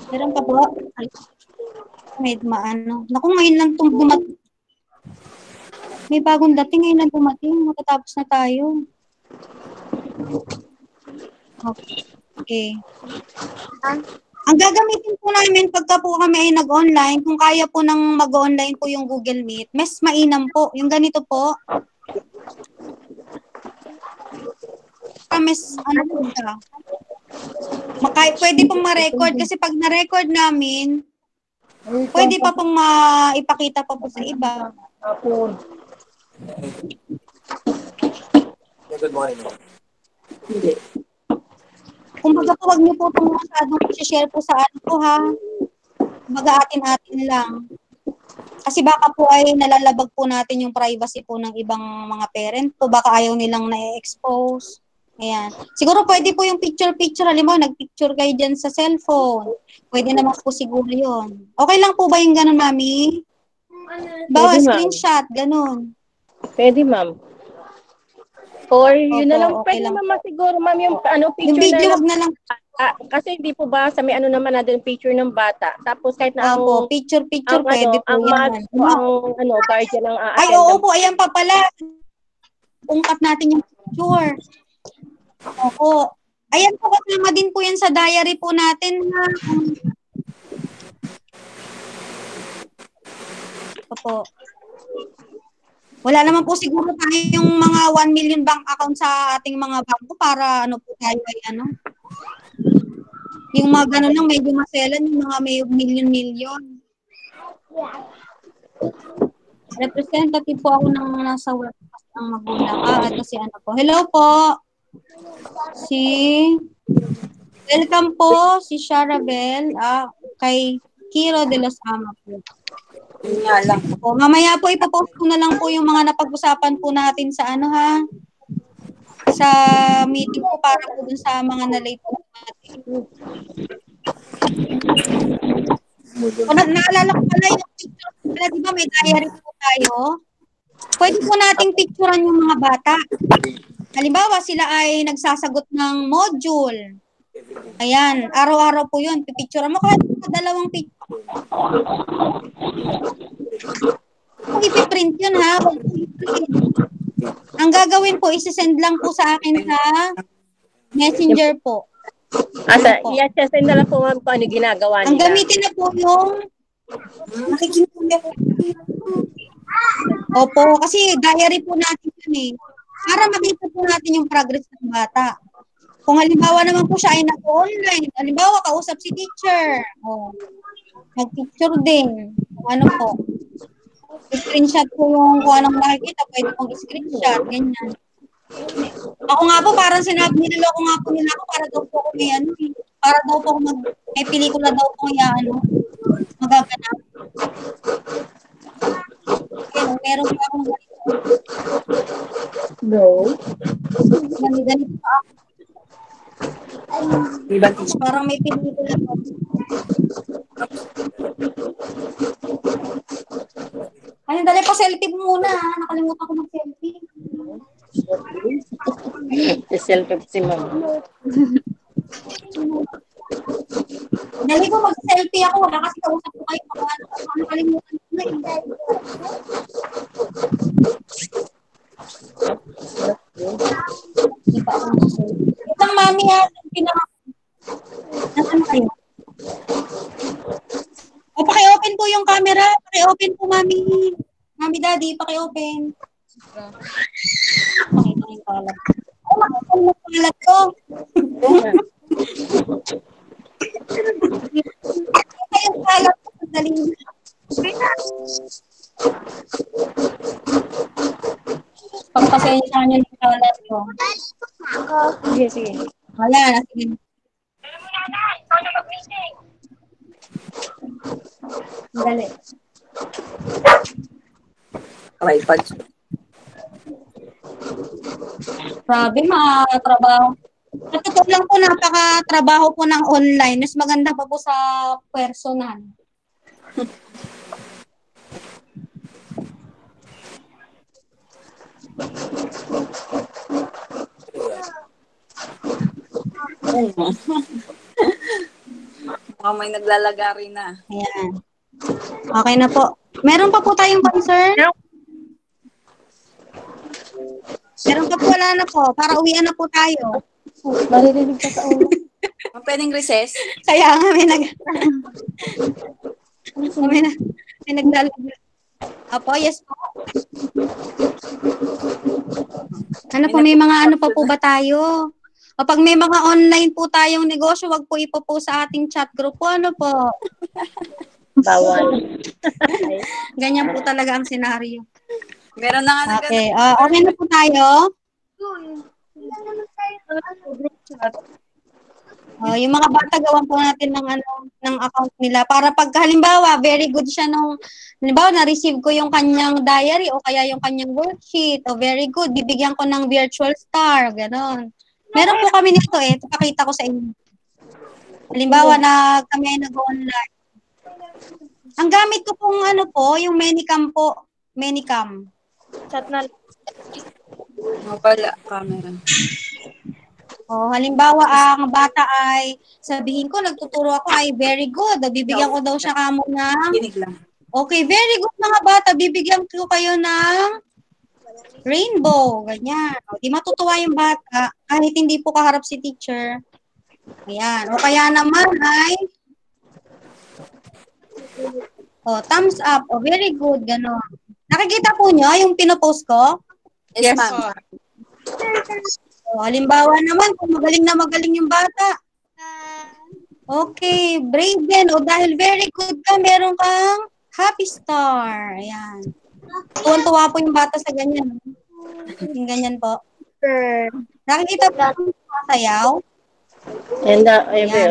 Meron pa po? May Naku, ngayon lang itong dumating. May bagong dating, ngayon lang dumating. Matatapos na tayo. Okay. Ang gagamitin po namin pagka po kami ay nag-online, kung kaya po nang mag-online po yung Google Meet, mas mainam po. Yung ganito po. Mas po siya. Pwede pong ma-record kasi pag na-record namin, pwede pa pong maipakita pa po sa iba. Good morning. Hindi. Kumbaga po, wag niyo po itong masyadong share po sa ha. Kumbaga atin-atin lang. Kasi baka po ay nalalabag po natin yung privacy po ng ibang mga parent po. Baka ayaw nilang na-expose. Ayan. Siguro pwede po yung picture-picture. Halimbawa, nag-picture kayo dyan sa cellphone. Pwede naman po siguro yun. Okay lang po ba yung ganun, mami? Bawa, screenshot, ganun. Pwede, ma'am. Or yun na lang, okay pwede lang. naman siguro, ma'am, yung picture yung video, na lang. Kasi hindi po ba sa may naman natin picture ng bata. Tapos kahit na ang picture pwede po ang yan. ang guardian ng Ay, oo po, ayan pa pala. Ungkat natin yung picture. Opo. Ayan po, kasama din po yan sa diary po natin. Opo. Wala naman po siguro tayo yung mga 1 million bank account sa ating mga bangko para po tayo ay yung mga ganun lang medyo maselan, yung mga may million. Representative po ako ng nasa workforce ng Magulang at kasi po. Hello po. Welcome po si Sharabel kay Kiro de los Ama po. Nga lang. O, mamaya po ipopost ko na lang po yung mga napag-usapan po natin sa sa meeting po para po dun sa mga na-late po natin. O, naalala ko pala yung picture. Di ba may diary po tayo? Pwede po nating picturean yung mga bata. Halimbawa, sila ay nagsasagot ng module. Ayan, araw-araw po yun. Pipicturean mo kahit dalawang picture. Kung ipiprint yun ha, ang gagawin po, isi-send lang po sa akin sa messenger po. I-send na lang po ma'am kung ano ginagawa nila. Ang gamitin na po yung nakikinig po. Opo, kasi diary po natin yun eh. Para makita po natin yung progress ng bata. Kung halimbawa naman po siya ay nag-online, halimbawa kausap si teacher, mag-picture din, kung ano po. Screenshot po yung kung anong nakikita, pwede pong screenshot, ganyan. Ako nga po, parang niloloko nga po nila ako para daw po ako para daw po ako may pelikula daw po magaganap. Meron pa akong ganito. No. Ganito pa ako. Parang may pelikula po. Ay, dali pa selfie muna. Nakalimutan ko mag-selfie. Selfie si ma'am. Dali ko mag-selfie ako. Wala kasi kausap ko kayo. Nakalimutan ko na Hindi pa ako mag-selfie. Itang mami ha. Nasaan kayo? O, paki-open po yung camera. Paki-open po, mami. Mami, daddy, paki-open. Pakita yung kalat. Ay, makita yung kalat ko. Makita yung kalat ko. Dali na. Pagpasensya niyo yung kalat ko. Sige, sige. Wala, sige. Dali. iPad. Grabe, mga trabaho. At ito lang po, napaka-trabaho po ng online. Mas maganda pa po sa personal. Mukhang may naglalagari na. Ayan. Okay na po. Meron pa po tayong concern? Meron pa po, wala na po. Para uwian na po tayo. Maririnig ka sa ulo. Pwedeng recess? Kaya nga may naglalagay. Apo, yes po. Ano po, may mga ano pa po ba tayo? O pag may mga online po tayong negosyo, wag po ipo-post sa ating chat group po. Ano po? Bawal. Ganyan po talaga ang senaryo. Meron na nga. Okay. Okay na po tayo. Yung mga bata, gawan po natin ng account nila para pag halimbawa, very good siya halimbawa, na-receive ko yung kanyang diary o kaya yung kanyang worksheet, o very good, bibigyan ko ng virtual star, gano'n. Meron po kami nito ipakita ko sa inyo. Halimbawa, kami ay nag-online. Ang gamit ko pong yung Manicam po, Manicam. Chat na. Pala, camera. Halimbawa, ang bata ay, sabihin ko, nagtuturo ako ay very good. Bibigyan ko daw siya kamo ng, okay, very good mga bata, bibigyan ko kayo ng rainbow, ganyan. Di matutuwa yung bata, kahit hindi po kaharap si teacher. Ayan. O kaya naman ay, thumbs up, very good, gano'n. Nakikita po nyo yung pinopost ko? Yes, ma'am. Halimbawa naman, kung magaling yung bata. Okay, brave din. Dahil very good ka, meron kang happy star. Ayan. Tuwan-tuwa po yung bata sa ganyan. Yung ganyan po. Nakikita po yung sayaw? Ayan,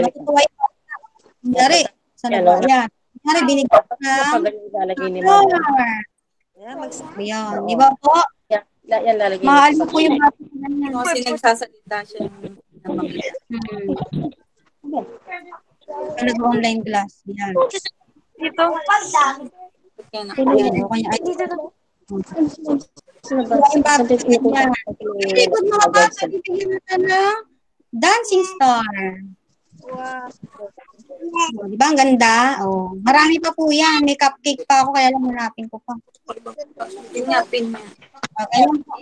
natutuwa yung bata. Dari, sana ba? Ayan. Dari, binigyan ko ng star. Ayan, di ba po? Yan lalagay. Mahal po yung bata. Kasi nagsasalita siya nag-online class. Yan. Dito. Very good mga bata. Bibigyan natin ng dancing star. Wow. Di ba ang ganda? Marami pa po yan. May cupcake pa ako kaya lang hanapin ko pa. Pinapin niya. Okay lang po.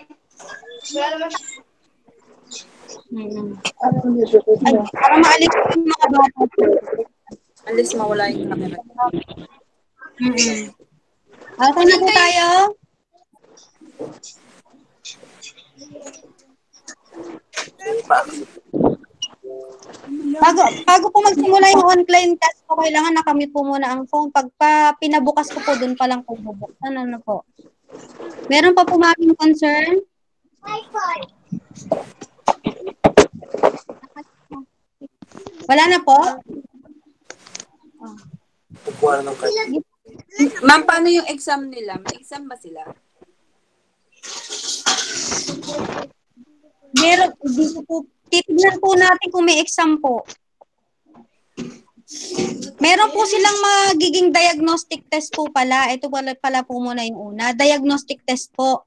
Para maalis yung mga bata. Alis mawala yung camera. Okay na po tayo. Bago po magsimula yung online class po, kailangan nakamute po muna ang phone. Pagka pinabukas ko po, dun pa lang po bubuksan. Ano po? Meron pa po maraming concern? Wala na po? Ma'am, paano yung exam nila? May exam ba sila? Meron, dito po, titignan po natin kung may exam po. Meron po silang magiging diagnostic test po pala. Ito pala po muna yung una. Diagnostic test po.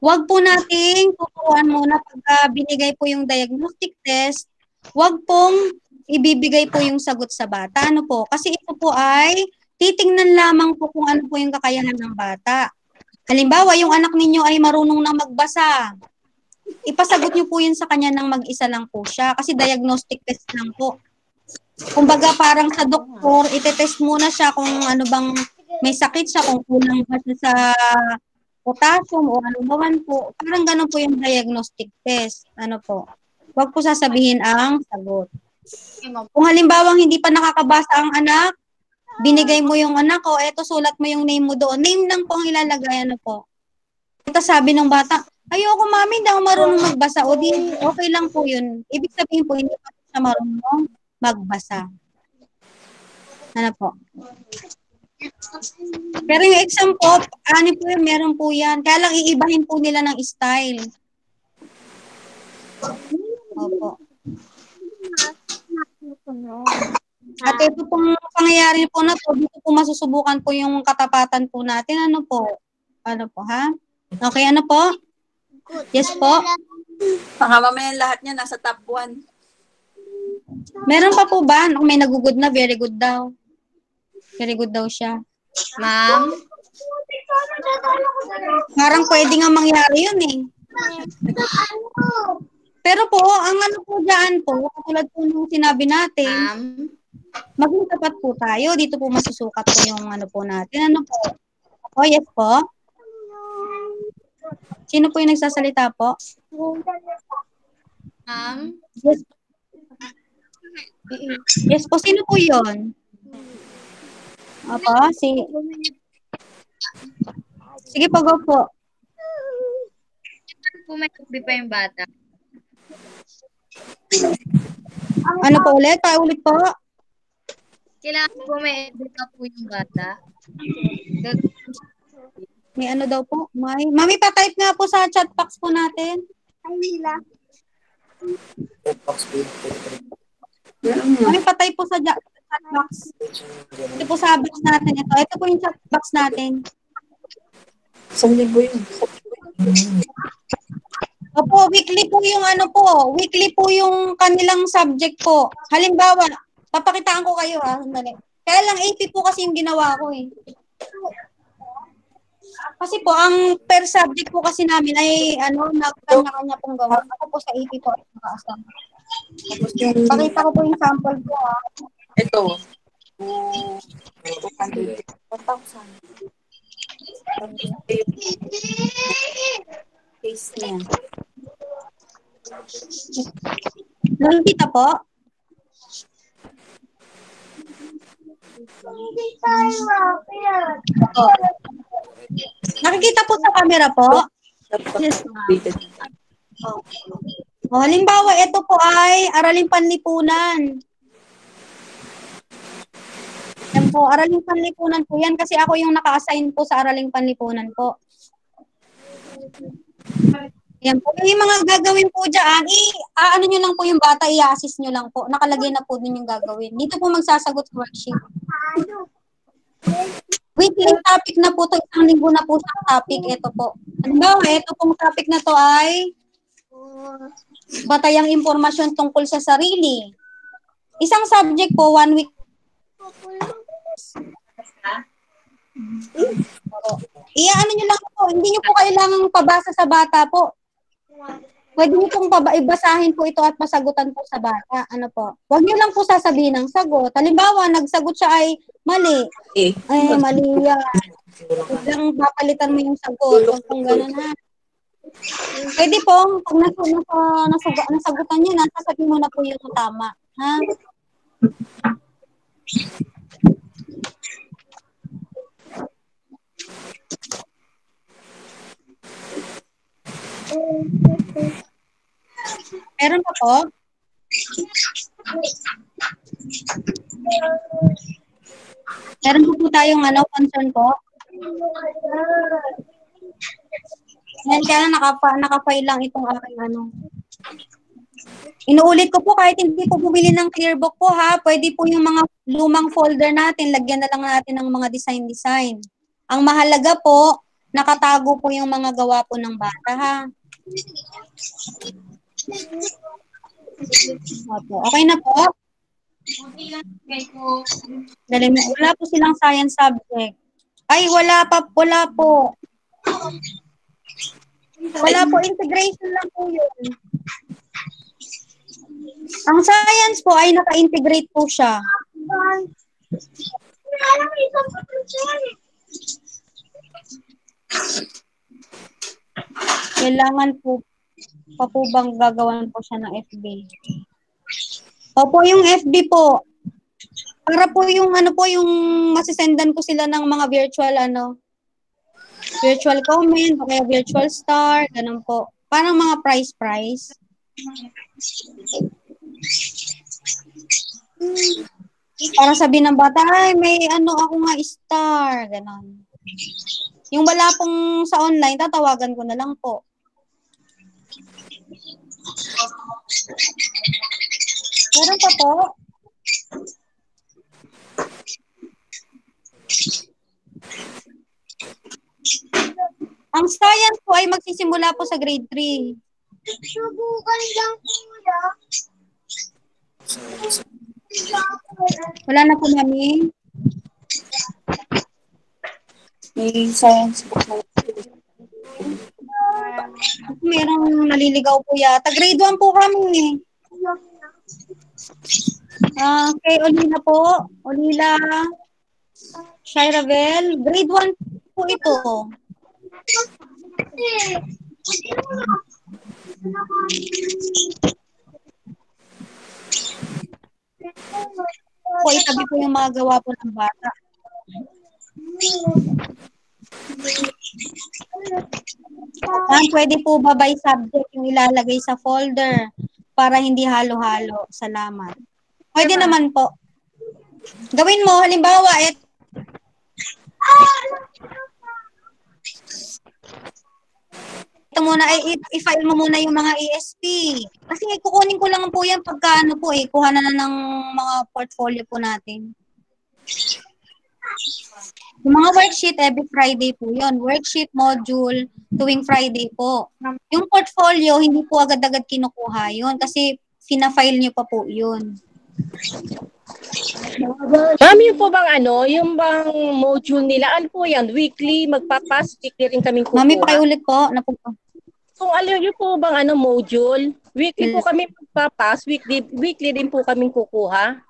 Huwag po nating tuturuan muna pagka binigay po yung diagnostic test. Huwag pong ibibigay po yung sagot sa bata. Ano po? Kasi ito po ay titingnan lamang po kung ano po yung kakayahan ng bata. Halimbawa, yung anak ninyo ay marunong na magbasa. Ipasagot nyo po yun sa kanya ng mag-isa lang po siya. Kasi diagnostic test lang po. Kumbaga parang sa doktor, itetest muna siya kung ano bang may sakit siya, kung kulang ba siya sa potassium o ano baman po. Parang ganun po yung diagnostic test. Ano po. Huwag po sasabihin ang sagot. Kung halimbawang hindi pa nakakabasa ang anak, binigay mo yung anak ko, eto sulat mo yung name mo doon. Name lang po ang ilalagay, ano po. Ito sabi ng bata, ayoko mami, hindi ako marunong magbasa. O di, okay lang po yun. Ibig sabihin po, hindi pa siya marunong magbasa. Ano po. Pero yung exam po, ano po yun, meron po yan. Kaya lang iibahin po nila ng style. Opo. At ito pong pangyayari po na to, dito po masusubukan po yung katapatan po natin. Ano po? Ano po, ha? Okay, ano po? Yes po? Baka mamaya lahat niya nasa top 1. Meron pa po ba? May nagugod na, very good daw. Very good daw siya. Ma'am? Parang pwede nga mangyari yun eh. Pero po, ang ano po dyan po, katulad po nung sinabi natin, maging tapat po tayo. Dito po masusukat po yung ano po natin. Ano po? Oh, yes po. Sino po yung nagsasalita po? Yes. Yes po, sino po yun? Opo, sige po, go po. Kung may kapi pa yung bata. Ano po ulit? Paulit po. Kailangan po may edita po yung bata. May ano daw po? Mami, pa-type nga po sa chat box po natin. Mami, pa-type po sa chat box. Ito po sa box natin. Ito po yung chat box natin. Saan po yun? Opo, weekly po yung ano po. Weekly po yung kanilang subject po. Halimbawa, papakitaan ko kayo ha. Kaya lang AP po kasi yung ginawa ko eh. Kasi po, ang per subject po kasi namin ay ano, nagkanya-kanya pong gawa. Ako po sa AP po. Pakita ko po yung sample ko ha. Ito. 200. 1,000. Case niya. Nakikita po? Oh. Nakikita po sa camera po? Yes, ma'am. Oh, halimbawa, ito po ay Araling Panlipunan. Yan po, Araling Panlipunan po yan kasi ako yung naka-assign po sa Araling Panlipunan po. Yan po. Yung mga gagawin po dyan, ano nyo lang po yung bata, i-assist nyo lang po. Nakalagay na po din yung gagawin. Dito po magsasagot sa worksheet. Weekly topic na po ito. Isang linggo na po sa topic. Ito po. Ano, ito pong topic na to ay batayang impormasyon tungkol sa sarili. Isang subject po, 1 week. Ano nyo lang po. Hindi nyo po kailangang pabasa sa bata po. Pwede nyo pong ibasahin po ito at masagutan po sa bata. Ano po? Huwag nyo lang po sasabihin ng sagot. Halimbawa, nagsagot siya ay mali. Ay, mali yan. Huwag lang papalitan mo yung sagot. Huwag pong gano'n ha. Pwede po, pag nasagutan nyo, nasasabihin mo na po yung tama. Ha? Meron pa po? Meron po tayong concern po? Yan, kaya nakafile lang itong aking Inuulit ko po kahit hindi po bumili ng clearbook po ha, pwede po yung mga lumang folder natin, lagyan na lang natin ng mga design. Ang mahalaga po, nakatago po yung mga gawa po ng bata ha. Okay na po? Dali mo, wala po silang science subject. Ay, wala po. Wala po, integration lang po yun. Ang science po ay naka-integrate po siya. Kailangan po bang gagawan po siya ng FB? Opo, yung FB po. Para po yung yung masisendan ko sila ng mga virtual comment, o kaya virtual star, ganun po. Parang mga price. Para sabihin ng bata, ay may ako nga star, ganun. Yung wala pong sa online, tatawagan ko na lang po. Meron pa po? Ang science po ay magsisimula po sa grade 3. Subukan lang kuya. Wala na po, mami. May science book na. Merong naliligaw po yata. Grade 1 po kami. Kay Olila po. Olila. Shiravel. Grade 1 po ito. Po, itabi po yung mga gawa po ng bata. Pwede po ba by subject yung ilalagay sa folder para hindi halo-halo? Salamat. Pwede naman po. Gawin mo, halimbawa, ito muna, i-file mo muna yung mga ESP. Kasi kukunin ko lang po yan pagka kuha na ng mga portfolio po natin. Yung mga worksheet, every Friday po yun. Worksheet module, tuwing Friday po. Yung portfolio, hindi po agad-agad kinukuha yun kasi fina-file nyo pa po yun. Ma'am, yun po bang yung bang module nila, ano po yan? Weekly, magpapas, weekly rin kaming kukuha. Mami, pakiulit po. Kung alam nyo po bang module, weekly po kami magpapas, weekly din po kaming kukuha.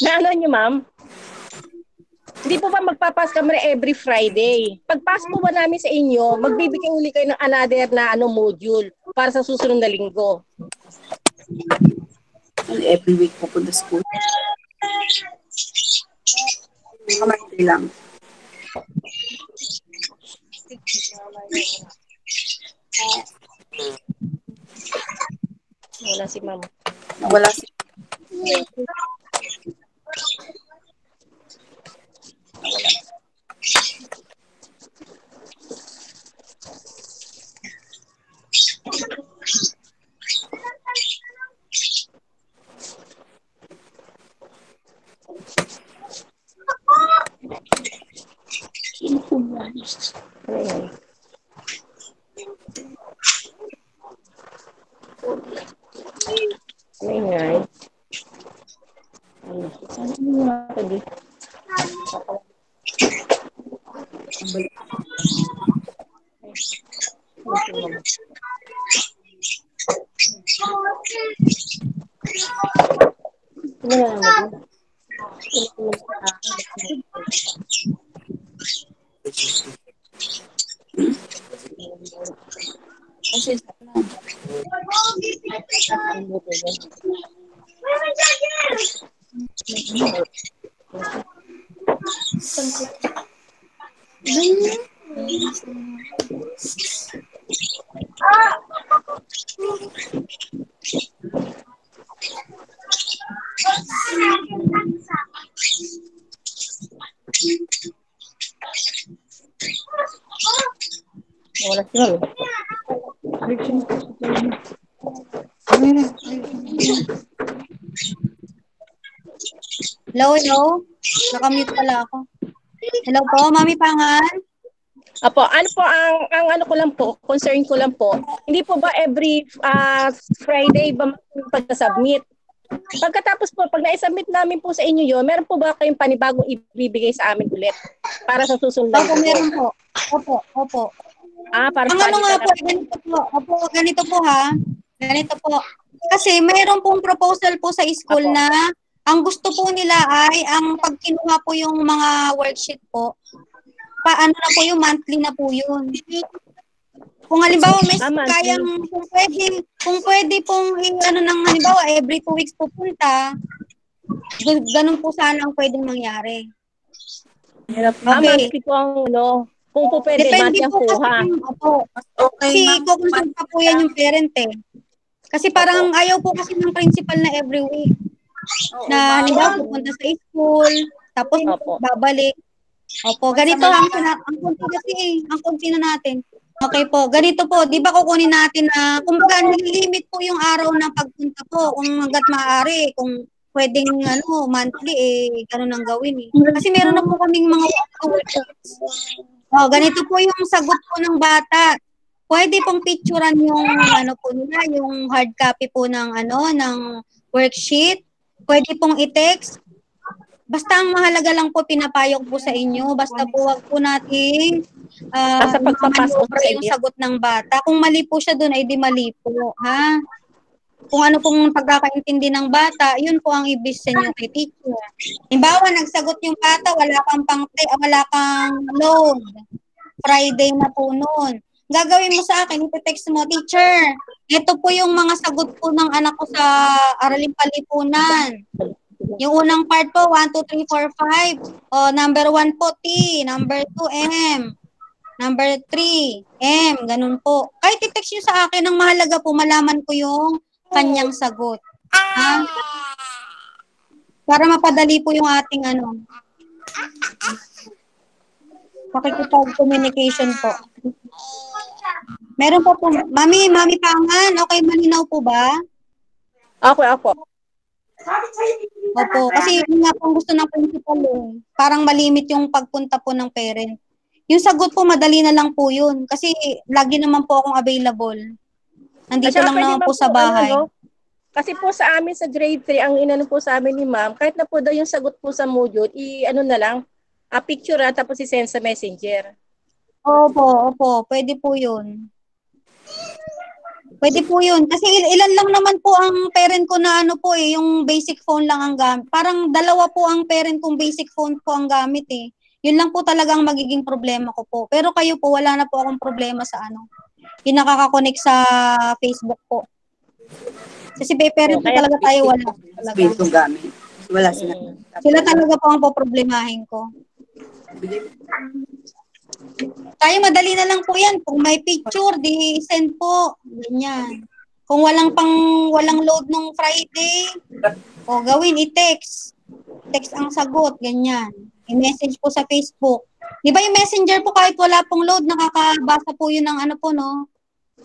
Na nyo, ma'am? Hindi po ba magpapas kami every Friday? Pagpas po ba namin sa inyo, magbibigay uli kayo ng another na module para sa susunod na linggo? Every week po punta school. Kamay lang. Wala si ma'am. Wala si Wala sila. Hello, hello? Nakamute pala ako. Hello po, Mami Pangan? Apo, ano po ang ano ko lang po, concern ko lang po. Hindi po ba every Friday ba pagka-submit? Pagkatapos po, pag na-submit namin po sa inyo yun, meron po ba kayong panibagong ibibigay sa amin ulit para sa susunod? Opo, meron po. Opo. Para ang ano nga po, ganito po. Opo, ganito po ha. Ganito po. Kasi mayroon pong proposal po sa school na ang gusto po nila ay ang pag kinuha po yung mga worksheet po, paano na po yung monthly na po yun. Kung halimbawa may kayang, kung pwede pong ano nang halimbawa every 2 weeks pupunta, ganun po sana ang pwedeng mangyari. Okay. Kung po pwede, depende po kasi kasi kukonsult pa po yan yung parent eh. Kasi parang ayaw po kasi ng principal na every week. Na halimbawa pupunta sa school, tapos babalik. Opo, ganito ang kunti kasi ang kunti na natin. Okay po, ganito po, di ba kukunin natin na, kumbaga limit po yung araw ng pagpunta po, kung hanggat maaari, kung pwedeng monthly, ganun ang gawin eh. Kasi meron na po kaming mga workshops. Ganito po yung sagot po ng bata. Pwede pong picturean yung po nila, yung hard copy po ng ng worksheet. Pwede pong i-text. Basta ang mahalaga lang po pinapayok po sa inyo, basta po wag po nating sa pagpapasok yung sagot ng bata. Kung mali po siya doon ay di mali po, ha? Kung ano pong pagkakaintindi ng bata, yun po ang ibig-send nyo kay teacher. Halimbawa, nagsagot yung bata, wala kang load. Friday na po noon. Gagawin mo sa akin, iti-text mo, teacher, ito po yung mga sagot po ng anak ko sa Araling Palipunan. Yung unang part po, 1, 2, 3, 4, 5. Number 1 po, T. Number 2, M. Number 3, M. Ganun po. Kahit i-text nyo sa akin, ang mahalaga po, malaman ko yung kanyang sagot. Ha? Para mapadali po yung ating pakikipag-communication po. Meron po po. Mami Pangan, okay, malinaw po ba? Okay. Opo, kasi yun nga po gusto ng principal parang malimit yung pagpunta po ng parent. Yung sagot po, madali na lang po yun. Kasi lagi naman po akong available. Nandito lang naman po sa bahay. Kasi po sa amin sa grade 3, ang inano po sa amin ni ma'am, kahit na po daw yung sagot po sa module, na lang, picture tapos i-send sa messenger. Opo, pwede po yun. Pwede po yun. Kasi ilan lang naman po ang parent ko na yung basic phone lang ang gamit. Parang 2 po ang parent kong basic phone po ang gamit eh. Yun lang po talagang magiging problema ko po. Pero kayo po, wala na po akong problema sa yung nakaka-connect sa Facebook po. Kasi parent po talaga tayo, wala. Wala sila. Sila talaga po ang poproblemahin ko. Tayo madali na lang po yan. Kung may picture, di send po. Ganyan. Kung walang load nung Friday, gawin, i-text. Text ang sagot, ganyan. I-message po sa Facebook. Di ba yung messenger po kahit wala pong load, nakakabasa po yun ng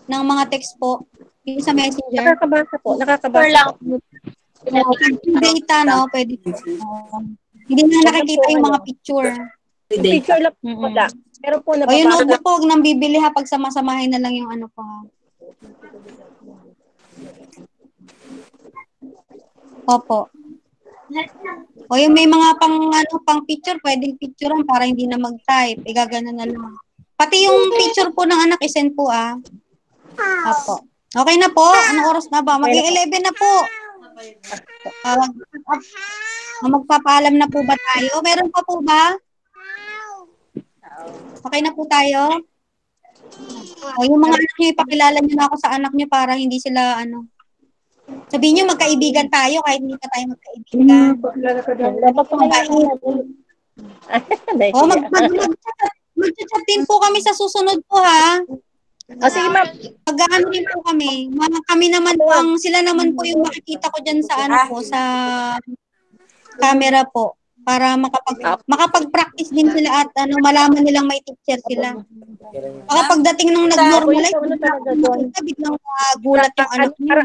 ng mga text po. Yung sa messenger. Nakakabasa po. Data, pwede po. Hindi na nakikita yung mga picture. Picture lang po lang. Pero po nababasa. Yung notebook po, nang bibili pag sama-samahin na lang yung pa. Opo. Yung may mga pang picture, pwedeng picturean para hindi na mag-type. Igagana na lang. Pati yung picture po ng anak, isend po Opo. Okay na po? Anong oras na ba? Mag-11 na po. Magpapaalam na po ba tayo? Meron pa po ba? Okay na po tayo? O yung mga anak niyo, ipakilala niyo na ako sa anak niyo para hindi sila ano. Sabihin niyo magkaibigan tayo kahit hindi pa tayo magkaibigan. Dapat po Oh, mag-chat din po kami sa susunod po ha. Sige ma'am. Mag-aano din po kami. Kami naman po, sila naman po yung makikita ko dyan sa ano po, sa camera po. Para makapag-practice din sila at ano, malaman nilang may teacher sila. Baka pagdating ng nag-normalize, biglang gulat yung anak niyo. Para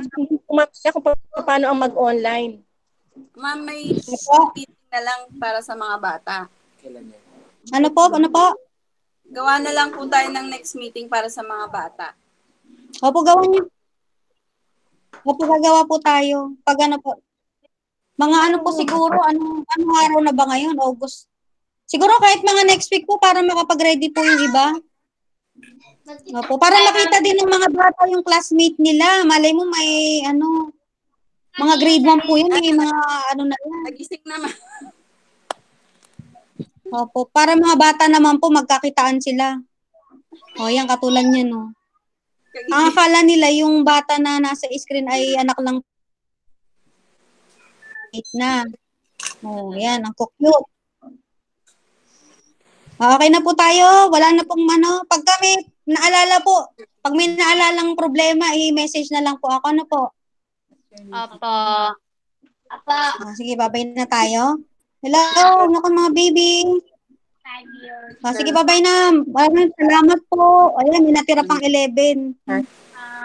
kung paano ang mag-online. Ma'am, may meeting na lang para sa mga bata. Ano po? Ano po? Gawa na lang po tayo ng next meeting para sa mga bata. Opo, gawan niyo. Opo, gagawa po tayo. Pag ano po. Mga ano po siguro, anong araw na ba ngayon? August. Siguro kahit mga next week po para makapag-ready po yung iba. Opo, para makita din ng mga bata yung classmate nila. Malay mo may ano, mga grade 1 po yun. May mga ano na yan. Nagising naman. Opo, para mga bata naman po magkakitaan sila. O, yan, katulad niya, no. Ang akala nila yung bata na nasa screen ay anak lang na. O, yan, ang cute. Okay na po tayo. Wala na pong ano. Pag kami naalala po, pag may naalalang problema, i-message na lang po ako. Ano po? Opo. Sige, babay na tayo. Hello, naku mga baby. Sige, babay na. Maraming salamat po. Ayan, may natira pang 11.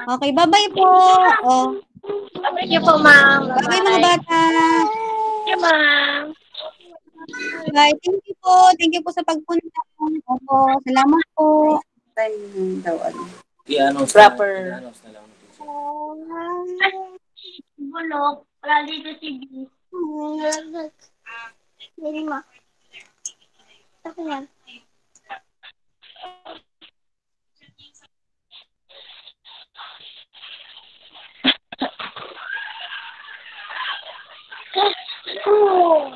Okay, babay po. Thank you po, ma'am. Babay mga bata. Thank you, ma'am. Bye. Thank you po. Thank you po sa pagpunta. Opo, salamat po. Time daw ano. I-announce Proper. na lang. Bulok. Wala dito si B. Hindi mo. Ako yan. Oh.